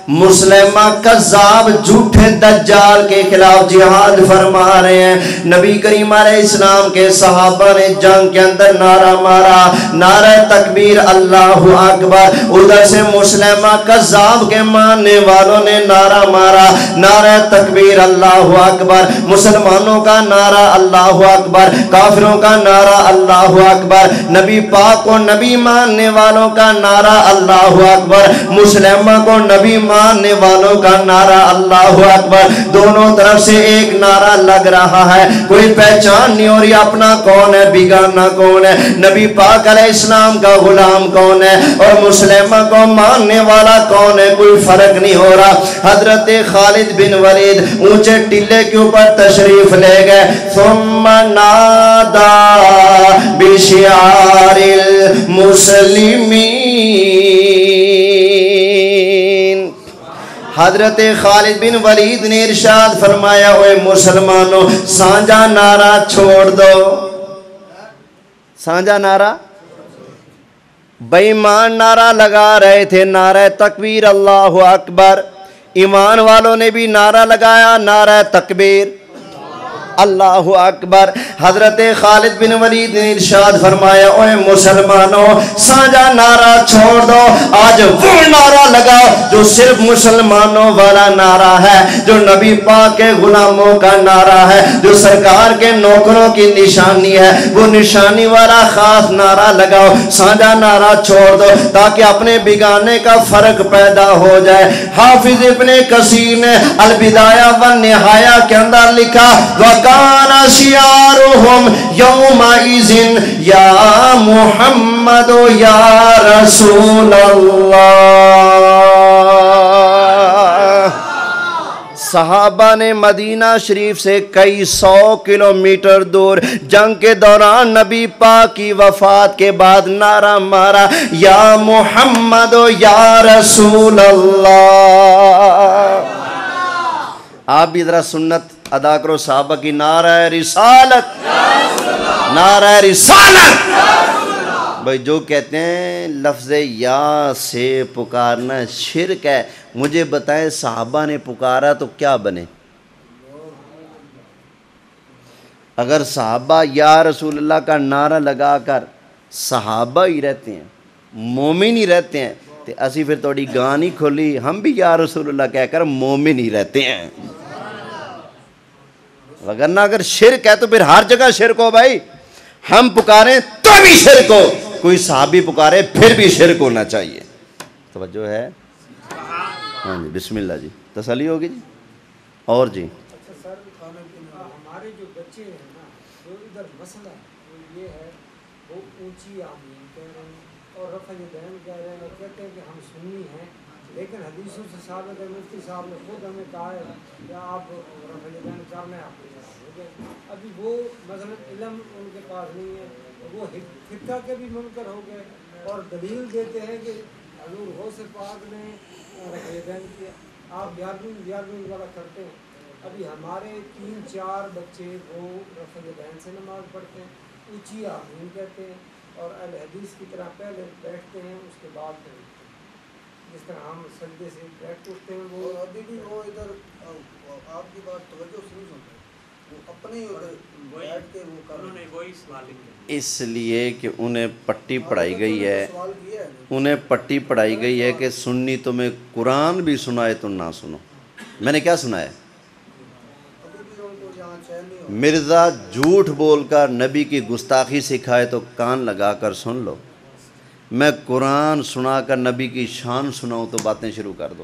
مسلمہ کذاب جھوٹے دجال کے خلاف جہاد فرما رہے ہیں. نبی کریم علیہ السلام کے صحابہ نے جنگ کے اندر نعرہ مارا, نعرہ تکبیر اللہ اکبر. ادھر سے مسلمہ کذاب کے ماننے والوں نے نعرہ مارا, نعرہ تکبیر اللہ اکبر. مسلمانوں کا نعرہ اللہ اکبر, کافروں کا نعرہ اللہ اکبر. نبی پاک کو نبی ماننے والوں کا نعرہ اللہ اکبر, مسلمہ کو نبی ماننے والوں کا نعرہ اللہ اکبر. دونوں طرف سے ایک نعرہ لگ رہا ہے, کوئی پہچان نہیں ہو رہی اپنا کون ہے بیگانہ کون ہے, نبی پاک علیہ السلام کا غلام کون ہے اور مسلمہ کو ماننے والا کون ہے, کوئی فرق نہیں ہو رہا. حضرت خالد بن ولید اونچے ٹلے کے اوپر تشریف لے گئے. ثم نادا بشعار المسلمین. حضرت خالد بن ولید نے ارشاد فرمایا, اوے مسلمانوں سانجا نعرہ چھوڑ دو. سانجا نعرہ, بے ایمان نعرہ لگا رہے تھے نعرہ تکبیر اللہ اکبر, ایمان والوں نے بھی نعرہ لگایا نعرہ تکبیر اللہ اکبر. حضرت خالد بن ولید نے ارشاد فرمایا, اوے مسلمانوں سانجا نعرہ چھوڑ دو, آج وہ نعرہ لگاؤ جو صرف مسلمانوں والا نعرہ ہے, جو نبی پاک کے غلاموں کا نعرہ ہے, جو سرکار کے نوکروں کی نشانی ہے, وہ نشانی والا خاص نعرہ لگاؤ. سانجا نعرہ چھوڑ دو تاکہ اپنے بیگانے کا فرق پیدا ہو جائے. حافظ ابن کثیر نے البدایہ والنہایہ کے اندر لکھا, وَقَانَ شِعَارُهُمْ يَوْمَئِذٍ یا محمد یا رسول اللہ. صحابہ نے مدینہ شریف سے کئی 100 کلومیٹر دور جنگ کے دوران نبی پاک کی وفات کے بعد نعرہ مارا, یا محمد یا رسول اللہ. آپ بھی ذرا سنت ادا کرو صحابہ کی, نعرہ رسالت, نعرہ رسالت. بھائی جو کہتے ہیں لفظ یا سے پکارنا شرک ہے, مجھے بتائیں صحابہ نے پکارا تو کیا بنے؟ اگر صحابہ یا رسول اللہ کا نعرہ لگا کر صحابہ ہی رہتے ہیں, مومن ہی رہتے ہیں, تو اسی پھر تھوڑی گان ہی کھولی, ہم بھی یا رسول اللہ کہہ کر مومن ہی رہتے ہیں. وگرنہ اگر شرک ہے تو پھر ہر جگہ شرک ہو. بھائی ہم پکاریں تو بھی شرک ہو, کوئی صحابی پکارے پھر بھی شرک ہونا چاہیے. توجہ ہے؟ ہاں جی, بسم اللہ جی, تسلی ہوگی جی. اور جی, سر بچے ہیں نا جو ادھر مسئلہ ہے وہ یہ ہے وہ اونچی آمین کہہ رہے ہیں اور رفع یدین کہہ رہے ہیں اور کہتے ہیں کہ ہم سنی ہیں، لیکن حدیثوں سے ثابت ہے، مفتی صاحب نے خود ہمیں کہا ہے کہ آپ رفع یدین کرنا ہے آپ کے ابھی وہ مثلا علم ان کے پاس نہیں ہے، وہ فقہ کے بھی منکر ہو گئے اور دلیل دیتے ہیں کہ حضور غوث پاک نے رفع یدین کیا، آپ 11ویں والا کرتے ہیں۔ ابھی ہمارے 3-4 بچے وہ رفع یدین سے نماز پڑھتے ہیں، اونچی آمین کہتے ہیں اور اہل حدیث کی طرح پہلے بیٹھتے ہیں اس کے بعد پھر اٹھتے ہیں، جس طرح ہم سجدے سے بیٹھ اٹھتے ہیں وہ ابھی بھی وہ ادھر آپ کی بات توجہ سے نہیں سنتے، وہ اپنے بیٹھ کے وہ کر رہے ہیں، وہی سوال ہے اس لیے کہ انہیں پٹی پڑھائی گئی ہے، انہیں پٹی پڑھائی گئی ہے کہ سنی تمہیں قرآن بھی سنائے تو نہ سنو۔ میں نے کیا سنا ہے؟ مرزا جھوٹ بول کر نبی کی گستاخی سکھائے تو کان لگا کر سن لو، میں قرآن سنا کر نبی کی شان سناؤں تو باتیں شروع کر دو۔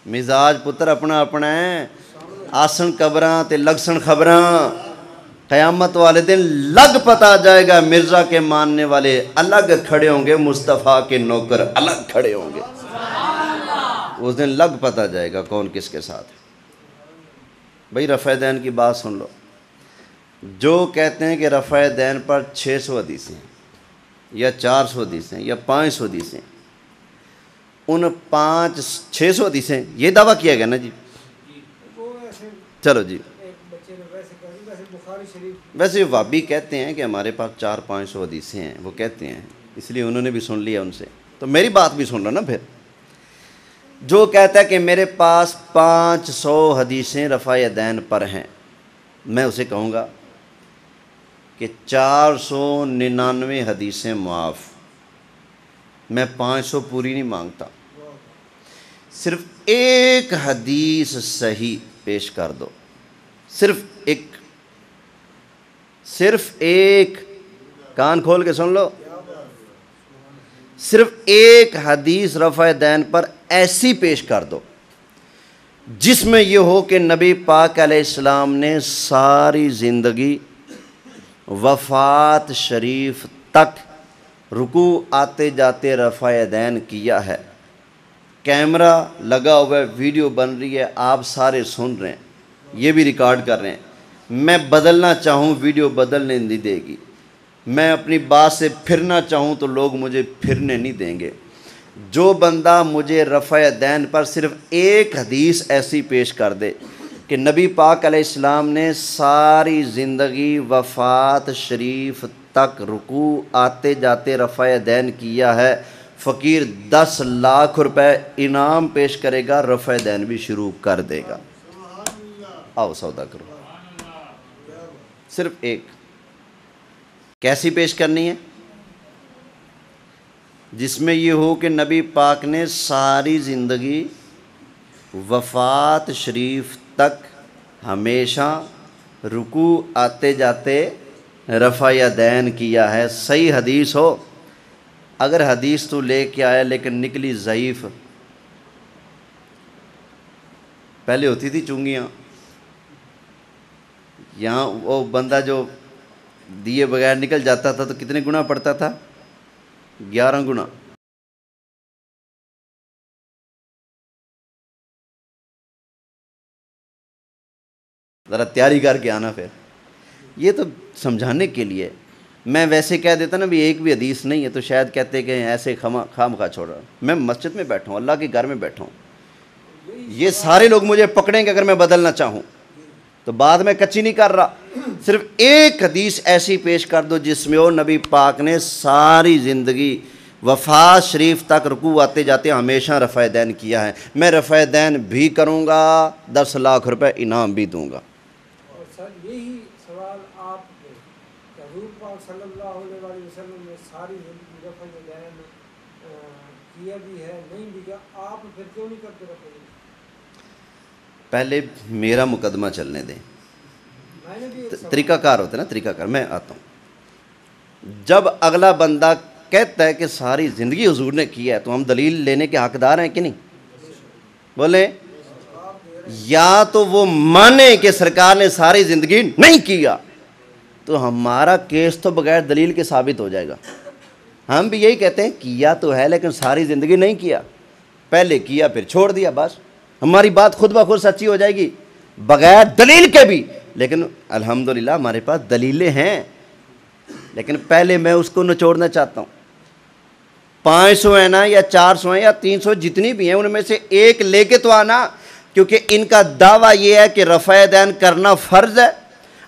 مزاج پتر اپنا اپنا ہے، آسن قبراں تے لگسن خبراں، قیامت والے دن لگ پتا جائے گا، مرزا کے ماننے والے الگ کھڑے ہوں گے، مصطفیٰ کے نوکر الگ کھڑے ہوں گے، اس دن لگ پتا جائے گا کون کس کے ساتھ ہے۔ بھئی رفع دین کی بات سن لو، جو کہتے ہیں کہ رفع دین پر 600 حدیثیں یا 400 حدیثیں یا 500 حدیثیں، ان 600 حدیثیں یہ دعویٰ کیا گیا نا جی، چلو جی، ویسے وابی کہتے ہیں کہ ہمارے پاس 400-500 حدیثیں ہیں، وہ کہتے ہیں، اس لیے انہوں نے بھی سن لیا ان سے، تو میری بات بھی سن لو نا۔ پھر جو کہتا ہے کہ میرے پاس 500 حدیثیں رفع یدین پر ہیں، میں اسے کہوں گا کہ 499 حدیثیں معاف، میں 500 پوری نہیں مانگتا، صرف ایک حدیث صحیح پیش کر دو، صرف ایک، کان کھول کے سن لو، صرف ایک حدیث رفع دین پر ایسی پیش کر دو جس میں یہ ہو کہ نبی پاک علیہ السلام نے ساری زندگی وفات شریف تک رکوع آتے جاتے رفع دین کیا ہے، کیمرہ لگا ہوا ہے، ویڈیو بن رہی ہے، آپ سارے سن رہے ہیں، یہ بھی ریکارڈ کر رہے ہیں، میں بدلنا چاہوں ویڈیو بدلنے نہیں دے گی، میں اپنی بات سے پھرنا چاہوں تو لوگ مجھے پھرنے نہیں دیں گے۔ جو بندہ مجھے رفع دین پر صرف ایک حدیث ایسی پیش کر دے کہ نبی پاک علیہ السلام نے ساری زندگی وفات شریف تک رکوع آتے جاتے رفع دین کیا ہے، فقیر 10 لاکھ روپے انعام پیش کرے گا، رفع دین بھی شروع کر دے گا۔ آؤ سودا کرو، صرف ایک، کیسی پیش کرنی ہے؟ جس میں یہ ہو کہ نبی پاک نے ساری زندگی وفات شریف تک ہمیشہ رکوع آتے جاتے رفع یدین کیا ہے، صحیح حدیث ہو۔ اگر حدیث تو لے کے آیا لیکن نکلی ضعیف، پہلے ہوتی تھی چونگیاں، یہاں وہ بندہ جو دیے بغیر نکل جاتا تھا تو کتنے گنا پڑتا تھا؟ 11 گنا۔ ذرا تیاری کر کے آنا پھر، یہ تو سمجھانے کے لیے، میں ویسے کہہ دیتا نا بھی ایک بھی حدیث نہیں ہے تو شاید کہتے کہ ایسے خام خواہ چھوڑ رہا ہوں، میں مسجد میں بیٹھا ہوں، اللہ کے گھر میں بیٹھا ہوں، یہ سارے لوگ مجھے پکڑیں گے اگر میں بدلنا چاہوں تو بعد میں کچی نہیں کر رہا، صرف ایک حدیث ایسی پیش کر دو جس میں وہ نبی پاک نے ساری زندگی وفات شریف تک رکوع آتے جاتے ہمیشہ رفع دین کیا ہے، میں رفع دین بھی کروں گا، 10 لاکھ روپے انعام بھی دوں گا۔ اور سر یہی سوال آپ کے کہ حضور پاک صلی اللہ علیہ وسلم نے ساری زندگی رفع دین کیا بھی ہے نہیں بھی کیا، آپ پھر کیوں نہیں کرتے رفع دین؟ پہلے میرا مقدمہ چلنے دیں، طریقہ کار ہوتا ہے نا، طریقہ کار، میں آتا ہوں۔ جب اگلا بندہ کہتا ہے کہ ساری زندگی حضور نے کیا ہے تو ہم دلیل لینے کے حقدار ہیں کہ نہیں؟ بولیں، یا تو وہ مانے کہ سرکار نے ساری زندگی نہیں کیا، تو ہمارا کیس تو بغیر دلیل کے ثابت ہو جائے گا۔ ہم بھی یہی کہتے ہیں کیا تو ہے لیکن ساری زندگی نہیں کیا، پہلے کیا پھر چھوڑ دیا، بس ہماری بات خود بخود سچی ہو جائے گی بغیر دلیل کے بھی۔ لیکن الحمدللہ ہمارے پاس دلیلیں ہیں، لیکن پہلے میں اس کو نچوڑنا چاہتا ہوں۔ 500 ہے نا یا 400 ہیں یا 300 جتنی بھی ہیں، ان میں سے ایک لے کے تو آنا، کیونکہ ان کا دعویٰ یہ ہے کہ رفع دین کرنا فرض ہے،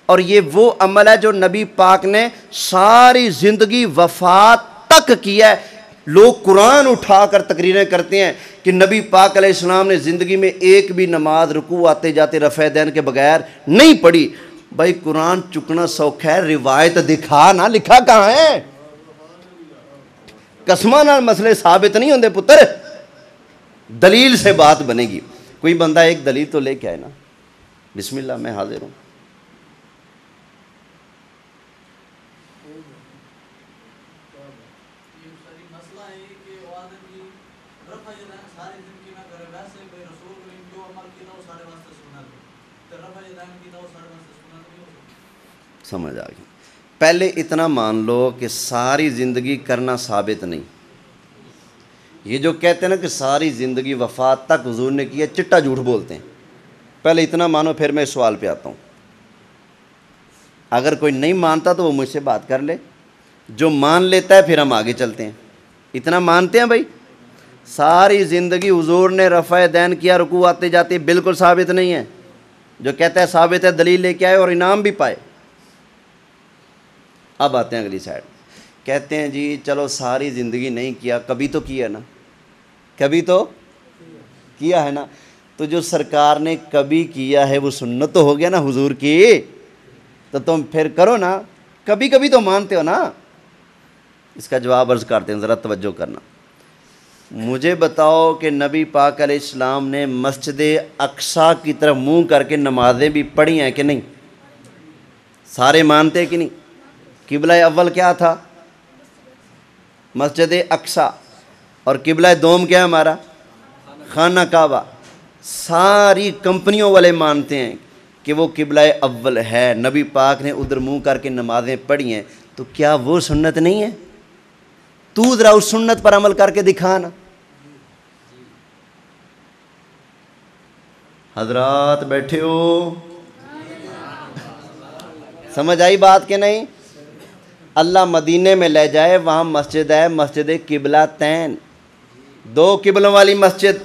اور یہ وہ عمل ہے جو نبی پاک نے ساری زندگی وفات تک کیا ہے۔ لوگ قرآن اٹھا کر تقریریں کرتے ہیں کہ نبی پاک علیہ السلام نے زندگی میں ایک بھی نماز رکوع آتے جاتے رفع دین کے بغیر نہیں پڑھی۔ بھائی قرآن چکنا سوکھا ہے، روایت دکھا نہ، لکھا کہاں ہے؟ قسمہ نال مسئلے ثابت نہیں ہوندے پتر، دلیل سے بات بنے گی۔ کوئی بندہ ایک دلیل تو لے کے آئے نا، بسم اللہ میں حاضر ہوں۔ سمجھ آ گئی؟ پہلے اتنا مان لو کہ ساری زندگی کرنا ثابت نہیں۔ یہ جو کہتے ہیں نا کہ ساری زندگی وفات تک حضور نے کیا، چٹا جھوٹ بولتے ہیں۔ پہلے اتنا مانو، پھر میں سوال پہ آتا ہوں۔ اگر کوئی نہیں مانتا تو وہ مجھ سے بات کر لے، جو مان لیتا ہے پھر ہم آگے چلتے ہیں۔ اتنا مانتے ہیں بھائی ساری زندگی حضور نے رفع دین کیا، رکوع آتے جاتے، بالکل ثابت نہیں ہے۔ جو کہتا ہے ثابت ہے دلیل لے کے آئے اور انعام بھی پائے۔ اب آتے ہیں اگلی سائڈ، کہتے ہیں جی چلو ساری زندگی نہیں کیا، کبھی تو کیا نا، کبھی تو کیا ہے نا، تو جو سرکار نے کبھی کیا ہے وہ سنت تو ہو گیا نا حضور کی، تو تم پھر کرو نا، کبھی کبھی تو مانتے ہو نا۔ اس کا جواب عرض کرتے ہیں، ذرا توجہ کرنا۔ مجھے بتاؤ کہ نبی پاک علیہ السلام نے مسجد اقصی کی طرف منہ کر کے نمازیں بھی پڑھی ہیں کہ نہیں؟ سارے مانتے ہیں کہ نہیں؟ قبلہ اول کیا تھا؟ مسجد اقصی، اور قبلہ دوم کیا ہے ہمارا؟ خانہ کعبہ۔ ساری کمپنیوں والے مانتے ہیں کہ وہ قبلہ اول ہے، نبی پاک نے ادھر منہ کر کے نمازیں پڑھی ہیں، تو کیا وہ سنت نہیں ہے؟ تو ذرا اس سنت پر عمل کر کے دکھانا۔ حضرات بیٹھے ہو، سمجھ آئی بات کہ نہیں؟ اللہ مدینے میں لے جائے، وہاں مسجد ہے، مسجد قبلہ تین، دو قبلوں والی مسجد۔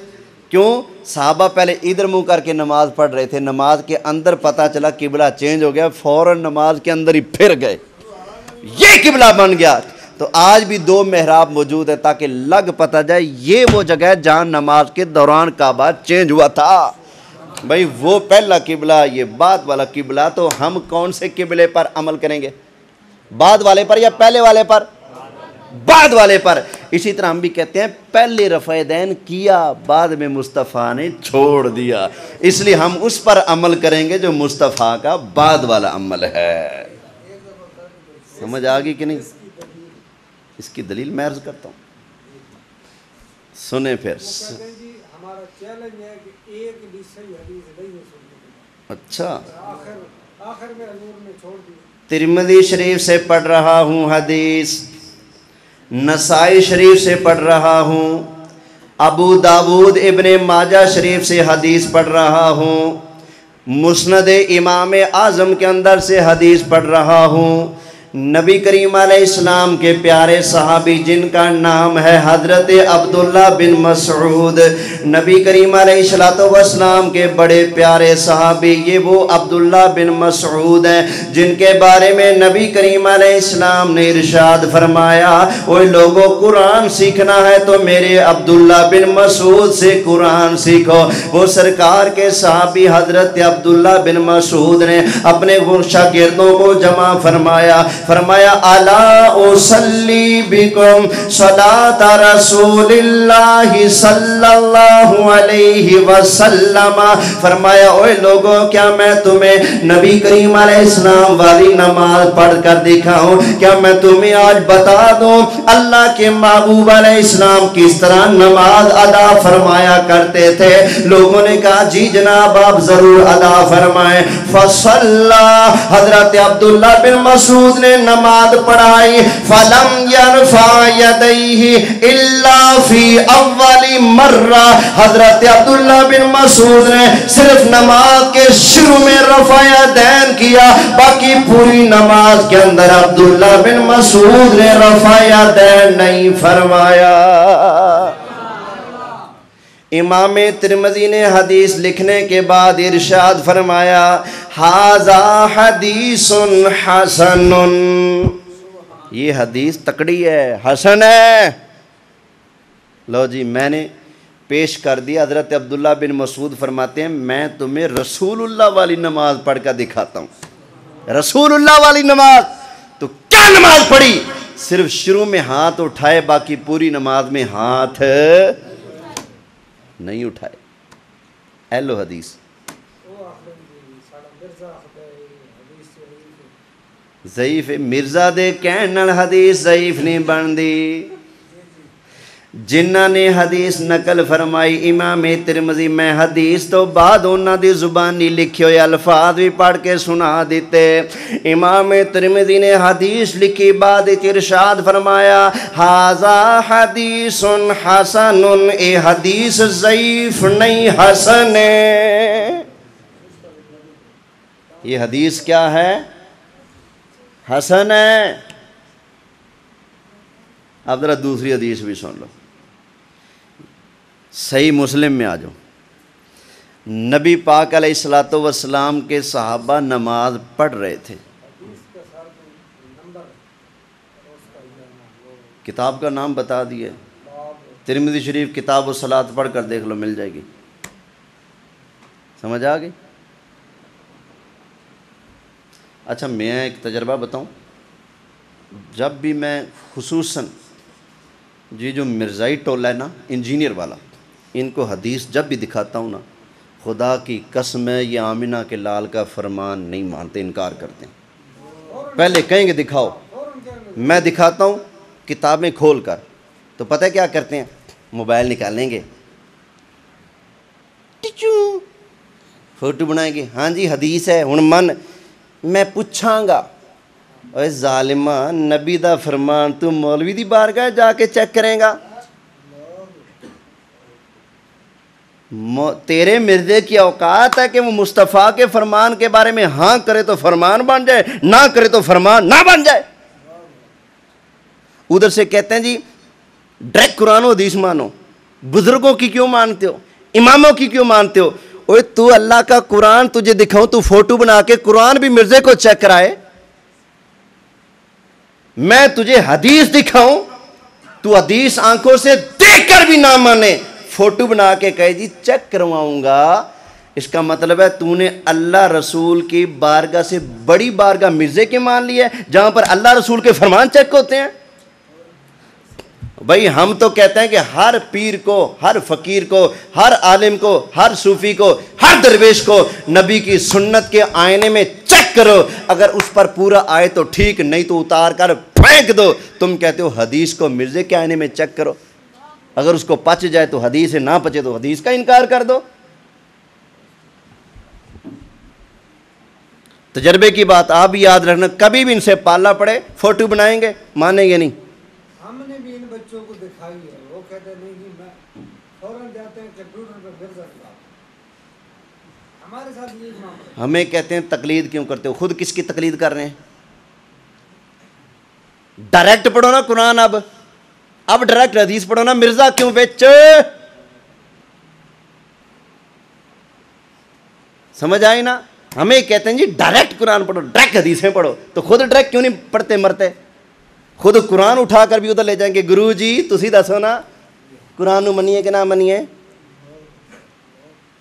کیوں؟ صحابہ پہلے ادھر منہ کر کے نماز پڑھ رہے تھے، نماز کے اندر پتہ چلا قبلہ چینج ہو گیا، فوراً نماز کے اندر ہی پھر گئے، یہ قبلہ بن گیا۔ تو آج بھی دو محراب موجود ہے تاکہ لگ پتہ جائے یہ وہ جگہ ہے جہاں نماز کے دوران کعبہ چینج ہوا تھا۔ بھائی وہ پہلا قبلہ، یہ بعد والا قبلہ، تو ہم کون سے قبلے پر عمل کریں گے؟ بعد والے پر یا پہلے والے پر؟ بعد والے پر۔ اسی طرح ہم بھی کہتے ہیں پہلے رفع دین کیا، بعد میں مصطفیٰ نے چھوڑ دیا، اس لیے ہم اس پر عمل کریں گے جو مصطفیٰ کا بعد والا عمل ہے۔ سمجھ آ گئی کہ نہیں؟ اس کی دلیل میں عرض کرتا ہوں، سنیں پھر۔ ہمارا چیلنج ہے کہ ایک بھی صحیح حدیث نہیں ہے، اچھا، آخر میں حضور نے چھوڑ دیا۔ ترمذی شریف سے پڑھ رہا ہوں حدیث، نسائی شریف سے پڑھ رہا ہوں، ابو داود ابن ماجہ شریف سے حدیث پڑھ رہا ہوں، مسند امام اعظم کے اندر سے حدیث پڑھ رہا ہوں۔ نبی کریم علیہ السلام کے پیارے صحابی جن کا نام ہے حضرت عبداللہ بن مسعود، نبی کریم علیہ السلام کے بڑے پیارے صحابی یہ وہ عبداللہ بن مسعود ہیں جن کے بارے میں نبی کریم علیہ السلام نے ارشاد فرمایا، اوے لوگوں قرآن سیکھنا ہے تو میرے عبداللہ بن مسعود سے قرآن سیکھو۔ وہ سرکار کے صحابی حضرت عبداللہ بن مسعود نے اپنے وہ شاگردوں کو جمع فرمایا، فرمایا الا اصلی بکم صلاۃ رسول اللہ صلی اللہ علیہ وسلم، فرمایا اوے لوگوں کیا میں تمہیں نبی کریم علیہ السلام والی نماز پڑھ کر دکھاؤں؟ کیا میں تمہیں آج بتا دوں اللہ کے محبوب علیہ السلام کس طرح نماز ادا فرمایا کرتے تھے؟ لوگوں نے کہا جی جناب آپ ضرور ادا فرمائیں۔ فصلا، حضرت عبداللہ بن مسعود نے نماز پڑھائی، فلم يرفع يديه الا في اول مرہ، حضرت عبداللہ بن مسعود نے صرف نماز کے شروع میں رفع یدین کیا، باقی پوری نماز کے اندر عبداللہ بن مسعود نے رفع یدین نہیں فرمایا۔ امام ترمذی نے حدیث لکھنے کے بعد ارشاد فرمایا ھذا حدیث حسن، یہ حدیث تکڑی ہے، حسن ہے۔ لو جی میں نے پیش کر دیا، حضرت عبداللہ بن مسعود فرماتے ہیں میں تمہیں رسول اللہ والی نماز پڑھ کر دکھاتا ہوں۔ رسول اللہ والی نماز تو کیا نماز پڑھی؟ صرف شروع میں ہاتھ اٹھائے، باقی پوری نماز میں ہاتھ نہیں اٹھائے۔ ایلو حدیث ضعیف مرزا دے کہن نال حدیث ضعیف نہیں بن دی۔ جنہ نے حدیث نقل فرمائی امام ترمذی، میں حدیث تو بعد انہاں دی زبانی لکھے ہوئے الفاظ بھی پڑھ کے سنا دیتے۔ امام ترمذی نے حدیث لکھی، بعد ارشاد فرمایا ھذا حدیث حسن، اے حدیث ضعیف نہیں حسن ہے۔ یہ حدیث کیا ہے؟ حسن ہے۔ اب ذرا دوسری حدیث بھی سن لو، صحیح مسلم میں آ جاؤ۔ نبی پاک علیہ الصلوۃ والسلام کے صحابہ نماز پڑھ رہے تھے، کتاب کا نام بتا دیے، ترمذی شریف کتاب الصلاۃ پڑھ کر دیکھ لو، مل جائے گی۔ سمجھ آ گئی؟ اچھا میں ایک تجربہ بتاؤں، جب بھی میں خصوصاً یہ جو مرزائی ٹولہ ہے نا انجینئر والا، ان کو حدیث جب بھی دکھاتا ہوں نا، خدا کی قسم ہے یہ آمنہ کے لال کا فرمان نہیں مانتے، انکار کرتے ہیں۔ پہلے کہیں گے دکھاؤ، میں دکھاتا ہوں کتابیں کھول کر، تو پتہ ہے کیا کرتے ہیں؟ موبائل نکالیں گے، فوٹو بنائیں گے، ہاں جی حدیث ہے ہن من، میں پوچھاں گا اے ظالمہ نبی دا فرمان تو مولوی دی بارگاہ جا کے چیک کریں گا؟ تیرے مرزے کی اوقات ہے کہ وہ مصطفیٰ کے فرمان کے بارے میں ہاں کرے تو فرمان بن جائے، نہ کرے تو فرمان نہ بن جائے۔ ادھر سے کہتے ہیں جی ڈائریکٹ قرآن و حدیث مانو، بزرگوں کی کیوں مانتے ہو، اماموں کی کیوں مانتے ہو؟ اوے تو اللہ کا قرآن تجھے دکھاؤں، تو فوٹو بنا کے قرآن بھی مرزے کو چیک کرائے، میں تجھے حدیث دکھاؤں تو حدیث آنکھوں سے دیکھ کر بھی نہ مانے، فوٹو بنا کے کہے جی چیک کرواؤں گا، اس کا مطلب ہے تو نے اللہ رسول کی بارگاہ سے بڑی بارگاہ مرزے کے مان لی ہے جہاں پر اللہ رسول کے فرمان چیک ہوتے ہیں۔ بھائی ہم تو کہتے ہیں کہ ہر پیر کو، ہر فقیر کو، ہر عالم کو، ہر صوفی کو، ہر درویش کو نبی کی سنت کے آئینے میں چیک کرو، اگر اس پر پورا آئے تو ٹھیک، نہیں تو اتار کر پھینک دو۔ تم کہتے ہو حدیث کو مرزے کے آئینے میں چیک کرو، اگر اس کو پچ جائے تو حدیث ہے، نہ پچے تو حدیث کا انکار کر دو۔ تجربے کی بات آپ بھی یاد رکھنا، کبھی بھی ان سے پالنا پڑے فوٹو بنائیں گے مانیں گے نہیں۔ ہم نے بھی ان بچوں کو دکھائی ہے، وہ کہتے نہیں جی میں فوراً جاتے ہیں کمپیوٹر پہ مرزا صاحب، ہمارے ساتھ یہ معاملہ ہے۔ ہمیں کہتے ہیں تقلید کیوں کرتے ہو؟ خود کس کی تقلید کر رہے ہیں؟ ڈائریکٹ پڑھو نا قرآن، اب ڈائریکٹ حدیث پڑھو نا، مرزا کیوں بیچ؟ سمجھ آئی نا؟ ہمیں کہتے ہیں جی ڈائریکٹ قرآن پڑھو، ڈائریکٹ حدیثیں پڑھو، تو خود ڈائریکٹ کیوں نہیں پڑھتے مرتے؟ خود قرآن اٹھا کر بھی ادھر لے جائیں گے، گرو جی تسی دسو نا قرآن نو منیے کہ نہ منیے؟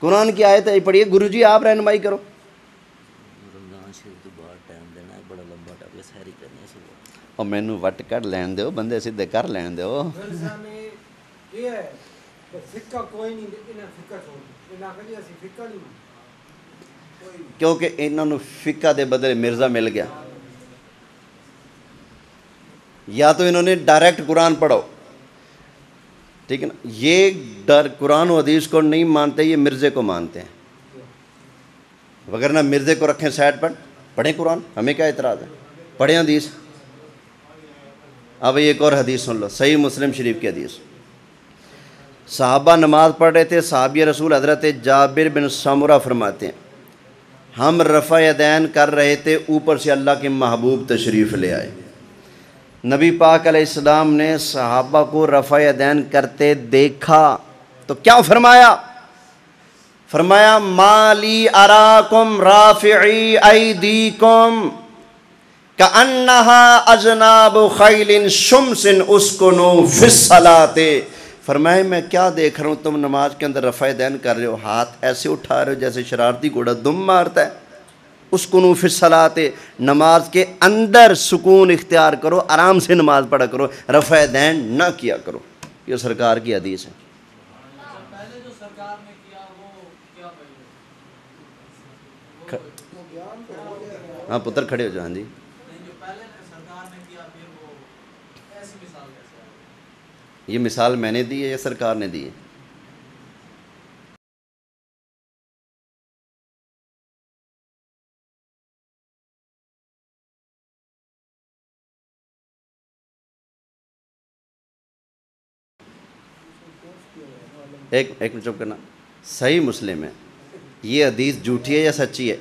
قرآن کی آیت ہے پڑھیے، گرو جی آپ رہنمائی کرو۔ رمضان شریف تو بہت ٹائم دینا ہے، بڑا لمبا ٹاپک ساری کرنی ہے۔ اور مینو وٹ کر لین دو، بندے سیدھے کر لین دو. مرزا نے یہ ہے کہ فقہ کوئی نہیں، انہیں فقہ چھوڑ دو، انہیں آخر جی اسی فقہ نہیں مانتے. کیونکہ انہوں نے فقہ دے بدلے مرزا مل گیا. یا تو انہوں نے ڈائریکٹ قرآن پڑھو، ٹھیک ہے نا. یہ قرآن و حدیث کو نہیں مانتے، یہ مرزے کو مانتے ہیں. وگرنہ مرزے کو رکھیں سائڈ پر، پڑھیں قرآن، ہمیں کیا اعتراض ہے، پڑھیں حدیث. اب ایک اور حدیث سن لو، صحیح مسلم شریف کی حدیث. صحابہ نماز پڑھ رہے تھے، صحابی رسول حضرت جابر بن سمرہ فرماتے ہیں ہم رفع یدین کر رہے تھے، اوپر سے اللہ کے محبوب تشریف لے آئے. نبی پاک علیہ السلام نے صحابہ کو رفع یدین کرتے دیکھا تو کیا فرمایا؟ فرمایا مالی اراکم رافعی ایدیکم کأنہا اذناب خیل شمس اسکنوا فی الصلاۃ. فرمایا میں کیا دیکھ رہا ہوں، تم نماز کے اندر رفع یدین کر رہے ہو، ہاتھ ایسے اٹھا رہے ہو جیسے شرارتی گھوڑا دم مارتا ہے. اسکنوا فی الصلاۃ، نماز کے اندر سکون اختیار کرو، آرام سے نماز پڑھا کرو، رفع یدین نہ کیا کرو. یہ سرکار کی حدیث ہے. پہلے جو سرکار نے کیا وہ کیا ہاں پتر کھڑے ہو جاؤ. ہاں جی، جو پہلے سرکار نے کیا پھر وہ ایسی مثال کیسے آئی؟ یہ مثال میں نے دی ہے یا سرکار نے دی ہے؟ ایک منٹ چپ کرنا. صحیح مسلم ہے، یہ حدیث جھوٹی ہے یا سچی ہے؟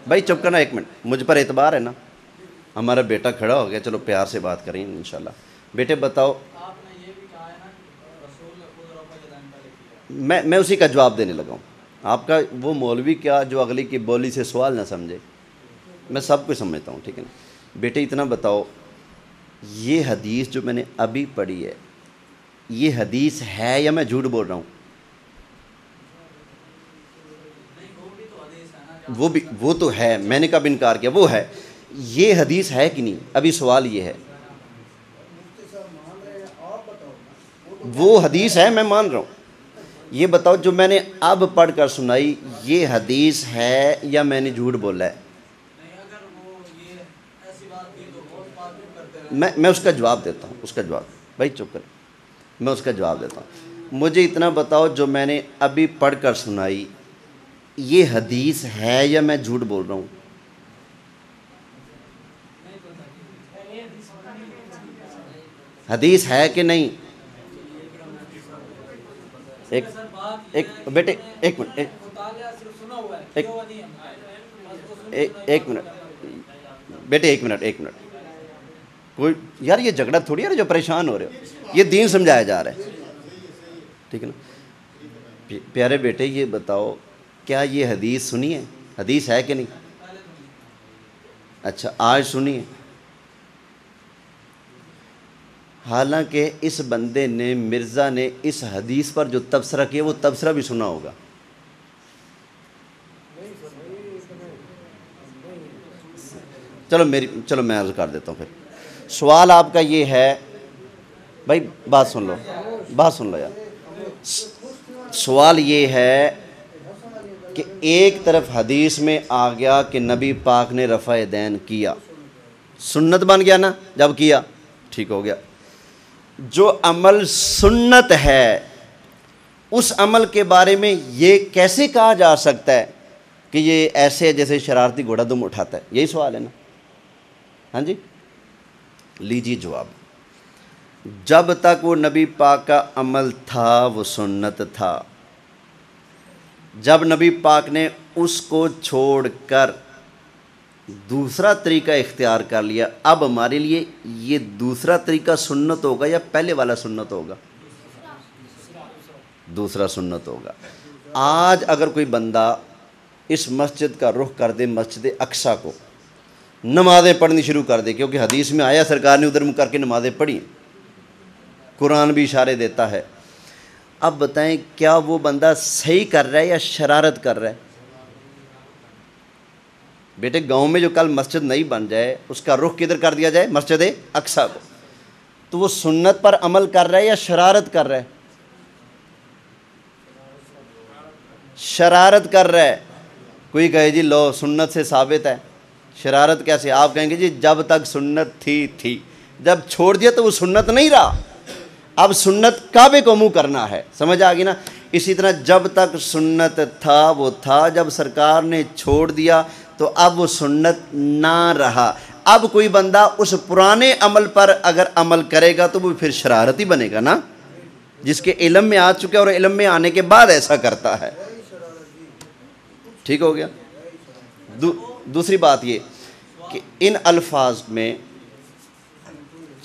بھائی چپ کرنا ایک منٹ، مجھ پر اعتبار ہے نا. ہمارا بیٹا کھڑا ہو گیا، چلو پیار سے بات کریں انشاءاللہ. بیٹے بتاؤ. آپ نے یہ بھی کہا ہے نا کہ رسول نے خود رفع یدین پہلے کیا. میں اسی کا جواب دینے لگا ہوں. آپ کا وہ مولوی کیا جو اگلی کی بولی سے سوال نہ سمجھے، میں سب کچھ سمجھتا ہوں، ٹھیک ہے نا. بیٹے اتنا بتاؤ، یہ حدیث جو میں نے ابھی پڑھی ہے یہ حدیث ہے یا میں جھوٹ بول رہا ہوں؟ وہ تو ہے، میں نے کب انکار کیا، وہ ہے. یہ حدیث ہے کہ نہیں؟ ابھی سوال یہ ہے. وہ حدیث ہے، میں مان رہا ہوں. یہ بتاؤ جو میں نے اب پڑھ کر سنائی یہ حدیث ہے یا میں نے جھوٹ بولا ہے؟ میں اس کا جواب دیتا ہوں، اس کا جواب. بھائی چپ کر، میں اس کا جواب دیتا ہوں. مجھے اتنا بتاؤ جو میں نے ابھی پڑھ کر سنائی یہ حدیث ہے یا میں جھوٹ بول رہا ہوں؟ حدیث ہے کہ نہیں؟ ایک بیٹے ایک منٹ، ایک منٹ بیٹے، ایک منٹ. کوئی یار یہ جھگڑا تھوڑی ہے جو پریشان ہو رہے ہو، یہ دین سمجھایا جا رہا ہے، ٹھیک ہے نا. پیارے بیٹے یہ بتاؤ کیا یہ حدیث سنی ہے؟ حدیث ہے کہ نہیں؟ اچھا آج سنی ہے. حالانکہ اس بندے نے، مرزا نے اس حدیث پر جو تبصرہ کیا وہ تبصرہ بھی سنا ہوگا. چلو میں عرض کر دیتا ہوں. پھر سوال آپ کا یہ ہے، بھائی بات سن لو یار. سوال یہ ہے کہ ایک طرف حدیث میں آ گیا کہ نبی پاک نے رفع یدین کیا، سنت بن گیا نا، جب کیا ٹھیک ہو گیا. جو عمل سنت ہے اس عمل کے بارے میں یہ کیسے کہا جا سکتا ہے کہ یہ ایسے جیسے شرارتی گھوڑا دم اٹھاتا ہے؟ یہی سوال ہے نا. ہاں جی لیجیے جواب. جب تک وہ نبی پاک کا عمل تھا وہ سنت تھا. جب نبی پاک نے اس کو چھوڑ کر دوسرا طریقہ اختیار کر لیا، اب ہمارے لیے یہ دوسرا طریقہ سنت ہوگا یا پہلے والا سنت ہوگا؟ دوسرا سنت ہوگا. آج اگر کوئی بندہ اس مسجد کا رخ کر دے، مسجد اقصیٰ کو، نمازیں پڑھنی شروع کر دے، کیونکہ حدیث میں آیا سرکار نے ادھر منہ کر کے نمازیں پڑھی، قرآن بھی اشارے دیتا ہے. اب بتائیں کیا وہ بندہ صحیح کر رہا ہے یا شرارت کر رہا ہے؟ بیٹے گاؤں میں جو کل مسجد نہیں بن جائے اس کا رخ کدھر کر دیا جائے؟ مسجد اقصیٰ کو. تو وہ سنت پر عمل کر رہا ہے یا شرارت کر رہا ہے؟ شرارت کر رہا ہے. کوئی کہے جی لو سنت سے ثابت ہے. شرارت کیسے؟ آپ کہیں گے جی جب تک سنت تھی جب چھوڑ دیا تو وہ سنت نہیں رہا. اب سنت کعبے کو منہ کرنا ہے. سمجھ آ گئی نا؟ اسی طرح جب تک سنت تھا وہ تھا، جب سرکار نے چھوڑ دیا تو اب وہ سنت نہ رہا. اب کوئی بندہ اس پرانے عمل پر اگر عمل کرے گا تو وہ پھر شرارتی بنے گا نا، جس کے علم میں آ چکے اور علم میں آنے کے بعد ایسا کرتا ہے. ٹھیک ہو گیا؟ دوسری بات یہ کہ ان الفاظ میں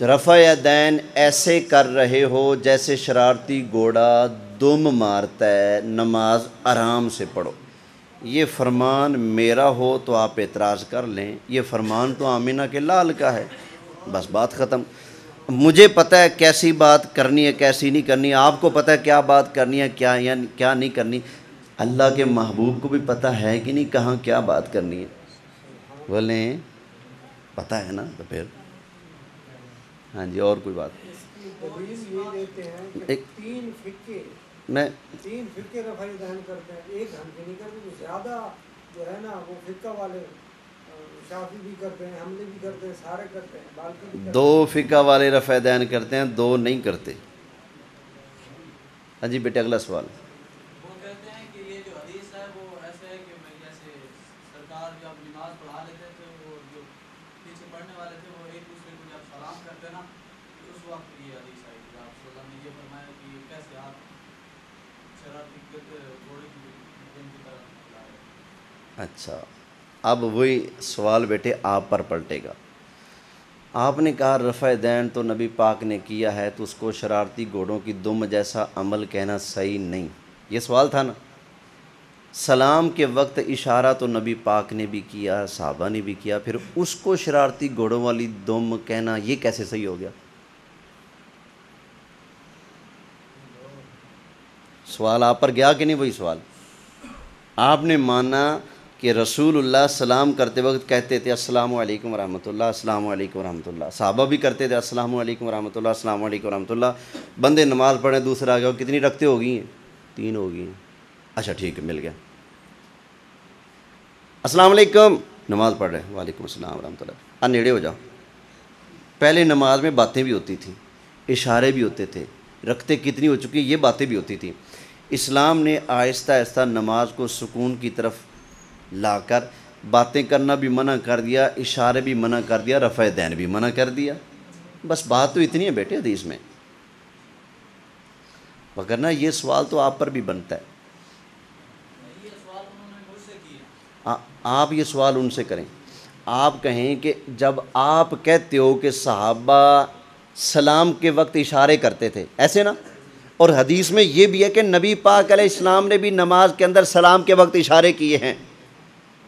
رفع یدین ایسے کر رہے ہو جیسے شرارتی گھوڑا دم مارتا ہے، نماز آرام سے پڑھو. یہ فرمان میرا ہو تو آپ اعتراض کر لیں، یہ فرمان تو آمینہ کے لال کا ہے، بس بات ختم. مجھے پتہ ہے کیسی بات کرنی ہے کیسی نہیں کرنی، آپ کو پتہ ہے کیا بات کرنی ہے کیا نہیں کرنی. اللہ کے محبوب کو بھی پتہ ہے کہ نہیں کہاں کیا بات کرنی ہے؟ بولیں پتہ ہے نا؟ تو پھر ہاں جی اور کوئی بات؟ دلیل یہ دیتے ہیں کہ ایک تین فرقے رفع یدین کرتے ہیں، ایک ہم کے نہیں کرتے. زیادہ جو ہے نا وہ فرقہ والے شافی بھی کرتے ہیں، حملی بھی کرتے ہیں، سارے کرتے ہیں، بالکی بھی کرتے ہیں. 2 فرقہ والے رفع یدین کرتے ہیں، 2 نہیں کرتے. ہاں جی بیٹے اگلا سوال. وہ کہتے ہیں کہ یہ جو حدیث ہے وہ ایسے ہے کہ میں جیسے سرکار جب نماز پڑھا لیتے تھے وہ جو پیچھے پڑھنے والے تھے وہ ایک دوسرے کو جب سلام کرتے نا تو اس وقت یہ حدیث آئی کہ آپ صلی اللہ علیہ وسلم نے یہ فرمایا کہ کیسے آپ شرارتی گھوڑے کی دم کی طرح لا رہے ہیں. اچھا اب وہی سوال بیٹے آپ پر پلٹے گا. آپ نے کہا رفع یدین تو نبی پاک نے کیا ہے تو اس کو شرارتی گھوڑوں کی دم جیسا عمل کہنا صحیح نہیں. یہ سوال تھا نا. سلام کے وقت اشارہ تو نبی پاک نے بھی کیا، صحابہ نے بھی کیا، پھر اس کو شرارتی گھوڑوں والی دم کہنا یہ کیسے صحیح ہو گیا؟ سوال آپ پر گیا کہ نہیں؟ وہی سوال. آپ نے مانا کہ رسول اللہ سلام کرتے وقت کہتے تھے السلام علیکم ورحمۃ اللہ، السلام علیکم ورحمۃ اللہ. صحابہ بھی کرتے تھے السلام علیکم ورحمۃ اللہ، السلام علیکم ورحمۃ اللہ. بندے نماز پڑھیں دوسرا آ گیا، کتنی رکھتے ہو گئی ہیں؟ 3 ہو گئی ہیں. اچھا ٹھیک ہے مل گیا. السلام علیکم، نماز پڑھ رہے ہیں، وعلیکم السلام ورحمۃ اللہ. نیڑے ہو جاؤ. پہلے نماز میں باتیں بھی ہوتی تھیں، اشارے بھی ہوتے تھے، رکھتے کتنی ہو چکی یہ باتیں بھی ہوتی تھیں. اسلام نے آہستہ آہستہ نماز کو سکون کی طرف لا کر باتیں کرنا بھی منع کر دیا، اشارے بھی منع کر دیا، رفع یدین بھی منع کر دیا. بس بات تو اتنی ہے بیٹے حدیث میں، وگرنہ یہ سوال تو آپ پر بھی بنتا ہے. یہ سوال انہوں نے مجھ سے کیا. آپ یہ سوال ان سے کریں. آپ کہیں کہ جب آپ کہتے ہو کہ صحابہ سلام کے وقت اشارے کرتے تھے ایسے نا، اور حدیث میں یہ بھی ہے کہ نبی پاک علیہ السلام نے بھی نماز کے اندر سلام کے وقت اشارے کیے ہیں.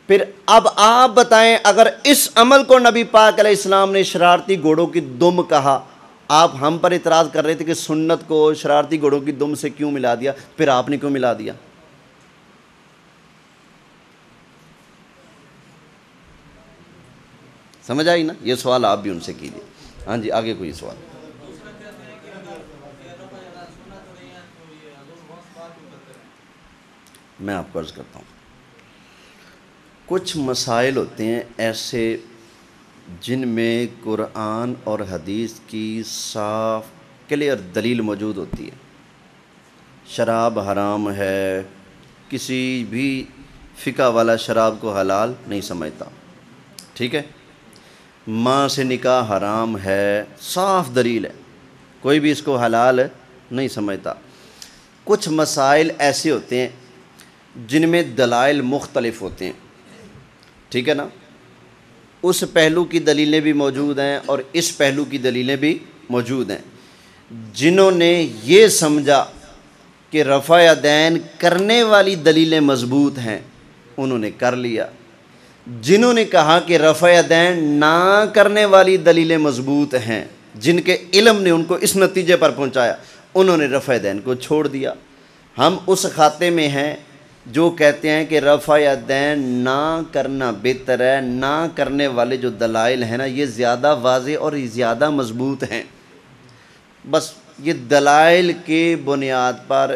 پھر اب آپ بتائیں اگر اس عمل کو نبی پاک علیہ السلام نے شرارتی گھوڑوں کی دم کہا، آپ ہم پر اعتراض کر رہے تھے کہ سنت کو شرارتی گھوڑوں کی دم سے کیوں ملا دیا، پھر آپ نے کیوں ملا دیا؟ سمجھ آئی نا؟ یہ سوال آپ بھی ان سے کیجیے. ہاں جی آگے کوئی سوال؟ میں آپ کو عرض کرتا ہوں، کچھ مسائل ہوتے ہیں ایسے جن میں قرآن اور حدیث کی صاف کلیئر دلیل موجود ہوتی ہے. شراب حرام ہے، کسی بھی فقہ والا شراب کو حلال نہیں سمجھتا، ٹھیک ہے. ماں سے نکاح حرام ہے، صاف دلیل ہے، کوئی بھی اس کو حلال نہیں سمجھتا. کچھ مسائل ایسے ہوتے ہیں جن میں دلائل مختلف ہوتے ہیں، ٹھیک ہے نا. اس پہلو کی دلیلیں بھی موجود ہیں اور اس پہلو کی دلیلیں بھی موجود ہیں. جنہوں نے یہ سمجھا کہ رفع یدین کرنے والی دلیلیں مضبوط ہیں انہوں نے کر لیا. جنہوں نے کہا کہ رفع یدین نہ کرنے والی دلیلیں مضبوط ہیں، جن کے علم نے ان کو اس نتیجے پر پہنچایا، انہوں نے رفع یدین کو چھوڑ دیا. ہم اس خاتے میں ہیں جو کہتے ہیں کہ رفع یدین نہ کرنا بہتر ہے، نہ کرنے والے جو دلائل ہیں نا یہ زیادہ واضح اور زیادہ مضبوط ہیں. بس یہ دلائل کے بنیاد پر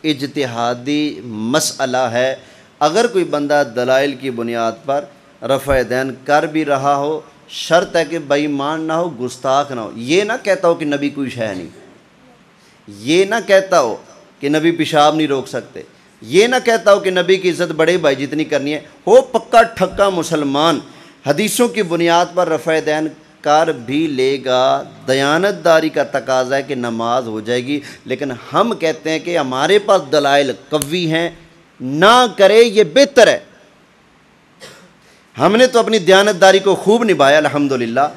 اجتہادی مسئلہ ہے. اگر کوئی بندہ دلائل کی بنیاد پر رفع یدین کر بھی رہا ہو، شرط ہے کہ بے ایمان نہ ہو، گستاخ نہ ہو. یہ نہ کہتا ہو کہ نبی کوئی شے نہیں، یہ نہ کہتا ہو کہ نبی پیشاب نہیں روک سکتے، یہ نہ کہتا ہو کہ نبی کی عزت بڑے بھائی جتنی کرنی ہے. ہو پکا ٹھکا مسلمان، حدیثوں کی بنیاد پر رفع یدین کر بھی لے گا، دیانت داری کا تقاضا ہے کہ نماز ہو جائے گی. لیکن ہم کہتے ہیں کہ ہمارے پاس دلائل قوی ہیں، نہ کرے یہ بہتر ہے. ہم نے تو اپنی دیانت داری کو خوب نبھایا الحمدللہ.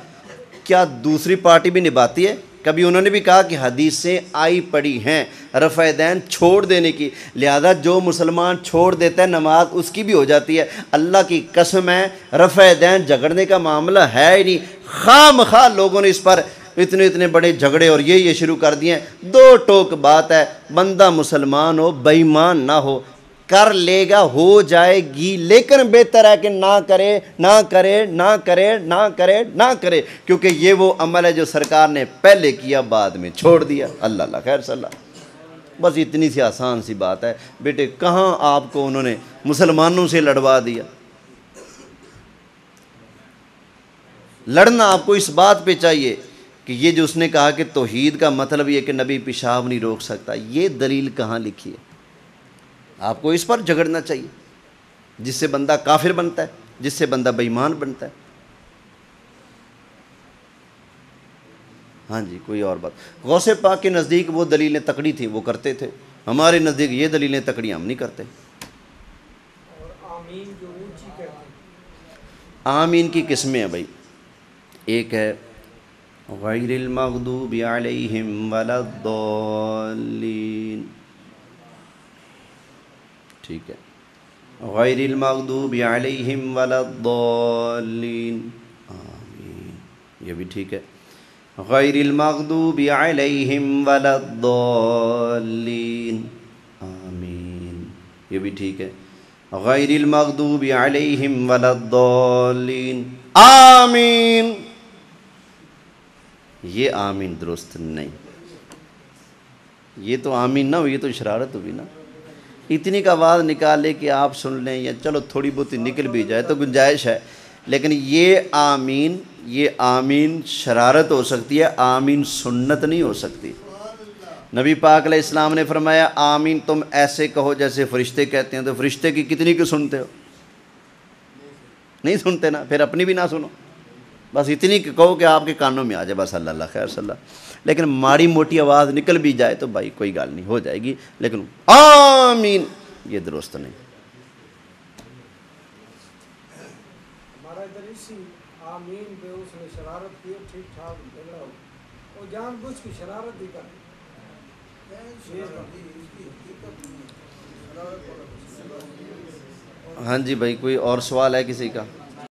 کیا دوسری پارٹی بھی نبھاتی ہے؟ کبھی انہوں نے بھی کہا کہ حدیثیں آئی پڑی ہیں رفع یدین چھوڑ دینے کی، لہذا جو مسلمان چھوڑ دیتا ہے نماز اس کی بھی ہو جاتی ہے. اللہ کی قسم ہے رفع یدین جھگڑنے کا معاملہ ہے ہی نہیں. خواہ مخواہ لوگوں نے اس پر اتنے بڑے جھگڑے اور یہ شروع کر دیے ہیں. دو ٹوک بات ہے، بندہ مسلمان ہو بے ایمان نہ ہو، کر لے گا ہو جائے گی. لیکن بہتر ہے کہ نہ کرے نہ کرے نہ کرے نہ کرے نہ کرے، کیونکہ یہ وہ عمل ہے جو سرکار نے پہلے کیا بعد میں چھوڑ دیا. اللہ اللہ خیر صلی اللہ. بس اتنی سی آسان سی بات ہے بیٹے. کہاں آپ کو انہوں نے مسلمانوں سے لڑوا دیا؟ لڑنا آپ کو اس بات پہ چاہیے کہ یہ جو اس نے کہا کہ توحید کا مطلب یہ کہ نبی پیشاب نہیں روک سکتا، یہ دلیل کہاں لکھی ہے؟ آپ کو اس پر جھگڑنا چاہیے، جس سے بندہ کافر بنتا ہے، جس سے بندہ بے ایمان بنتا ہے. ہاں جی کوئی اور بات. غوث پاک کے نزدیک وہ دلیلیں تکڑی تھیں وہ کرتے تھے، ہمارے نزدیک یہ دلیلیں تکڑی ہم نہیں کرتے. اور آمین جو اونچی کہتے ہیں، آمین کی قسمیں ہیں بھائی. ایک ہے غیر المغضوب علیہم ولا الضالین، ٹھیک ہے، غیر المغضوب علیہم ولا الضالین، آمین، یہ بھی ٹھیک ہے. غیر المغضوب علیہم ولا الضالین، آمین، یہ بھی ٹھیک ہے. غیر المغضوب علیہم ولا الضالین، آمین. یہ آمین درست نہیں، یہ تو آمین نہ ہو، یہ تو شرارت ہوگی نا. اتنی کا آواز نکالے کہ آپ سن لیں یا چلو تھوڑی بہت نکل بھی جائے تو گنجائش ہے، لیکن یہ آمین شرارت ہو سکتی ہے، آمین سنت نہیں ہو سکتی. نبی پاک علیہ السلام نے فرمایا آمین تم ایسے کہو جیسے فرشتے کہتے ہیں. تو فرشتے کی کتنی کی سنتے ہو؟ نہیں سنتے نا، پھر اپنی بھی نہ سنو، بس اتنی کہو کہ آپ کے کانوں میں آ جائے بس. اللہ اللہ خیر صلی اللہ. لیکن ماڑی موٹی آواز نکل بھی جائے تو بھائی کوئی گال نہیں، ہو جائے گی، لیکن آمین یہ درست نہیں. ہمارا ادھر اسی آمین پہ اس نے شرارت کی، ٹھیک ٹھاک جھگڑا ہو، وہ جان بوجھ کی شرارت ہی کر. ہاں جی بھائی کوئی اور سوال ہے کسی کا؟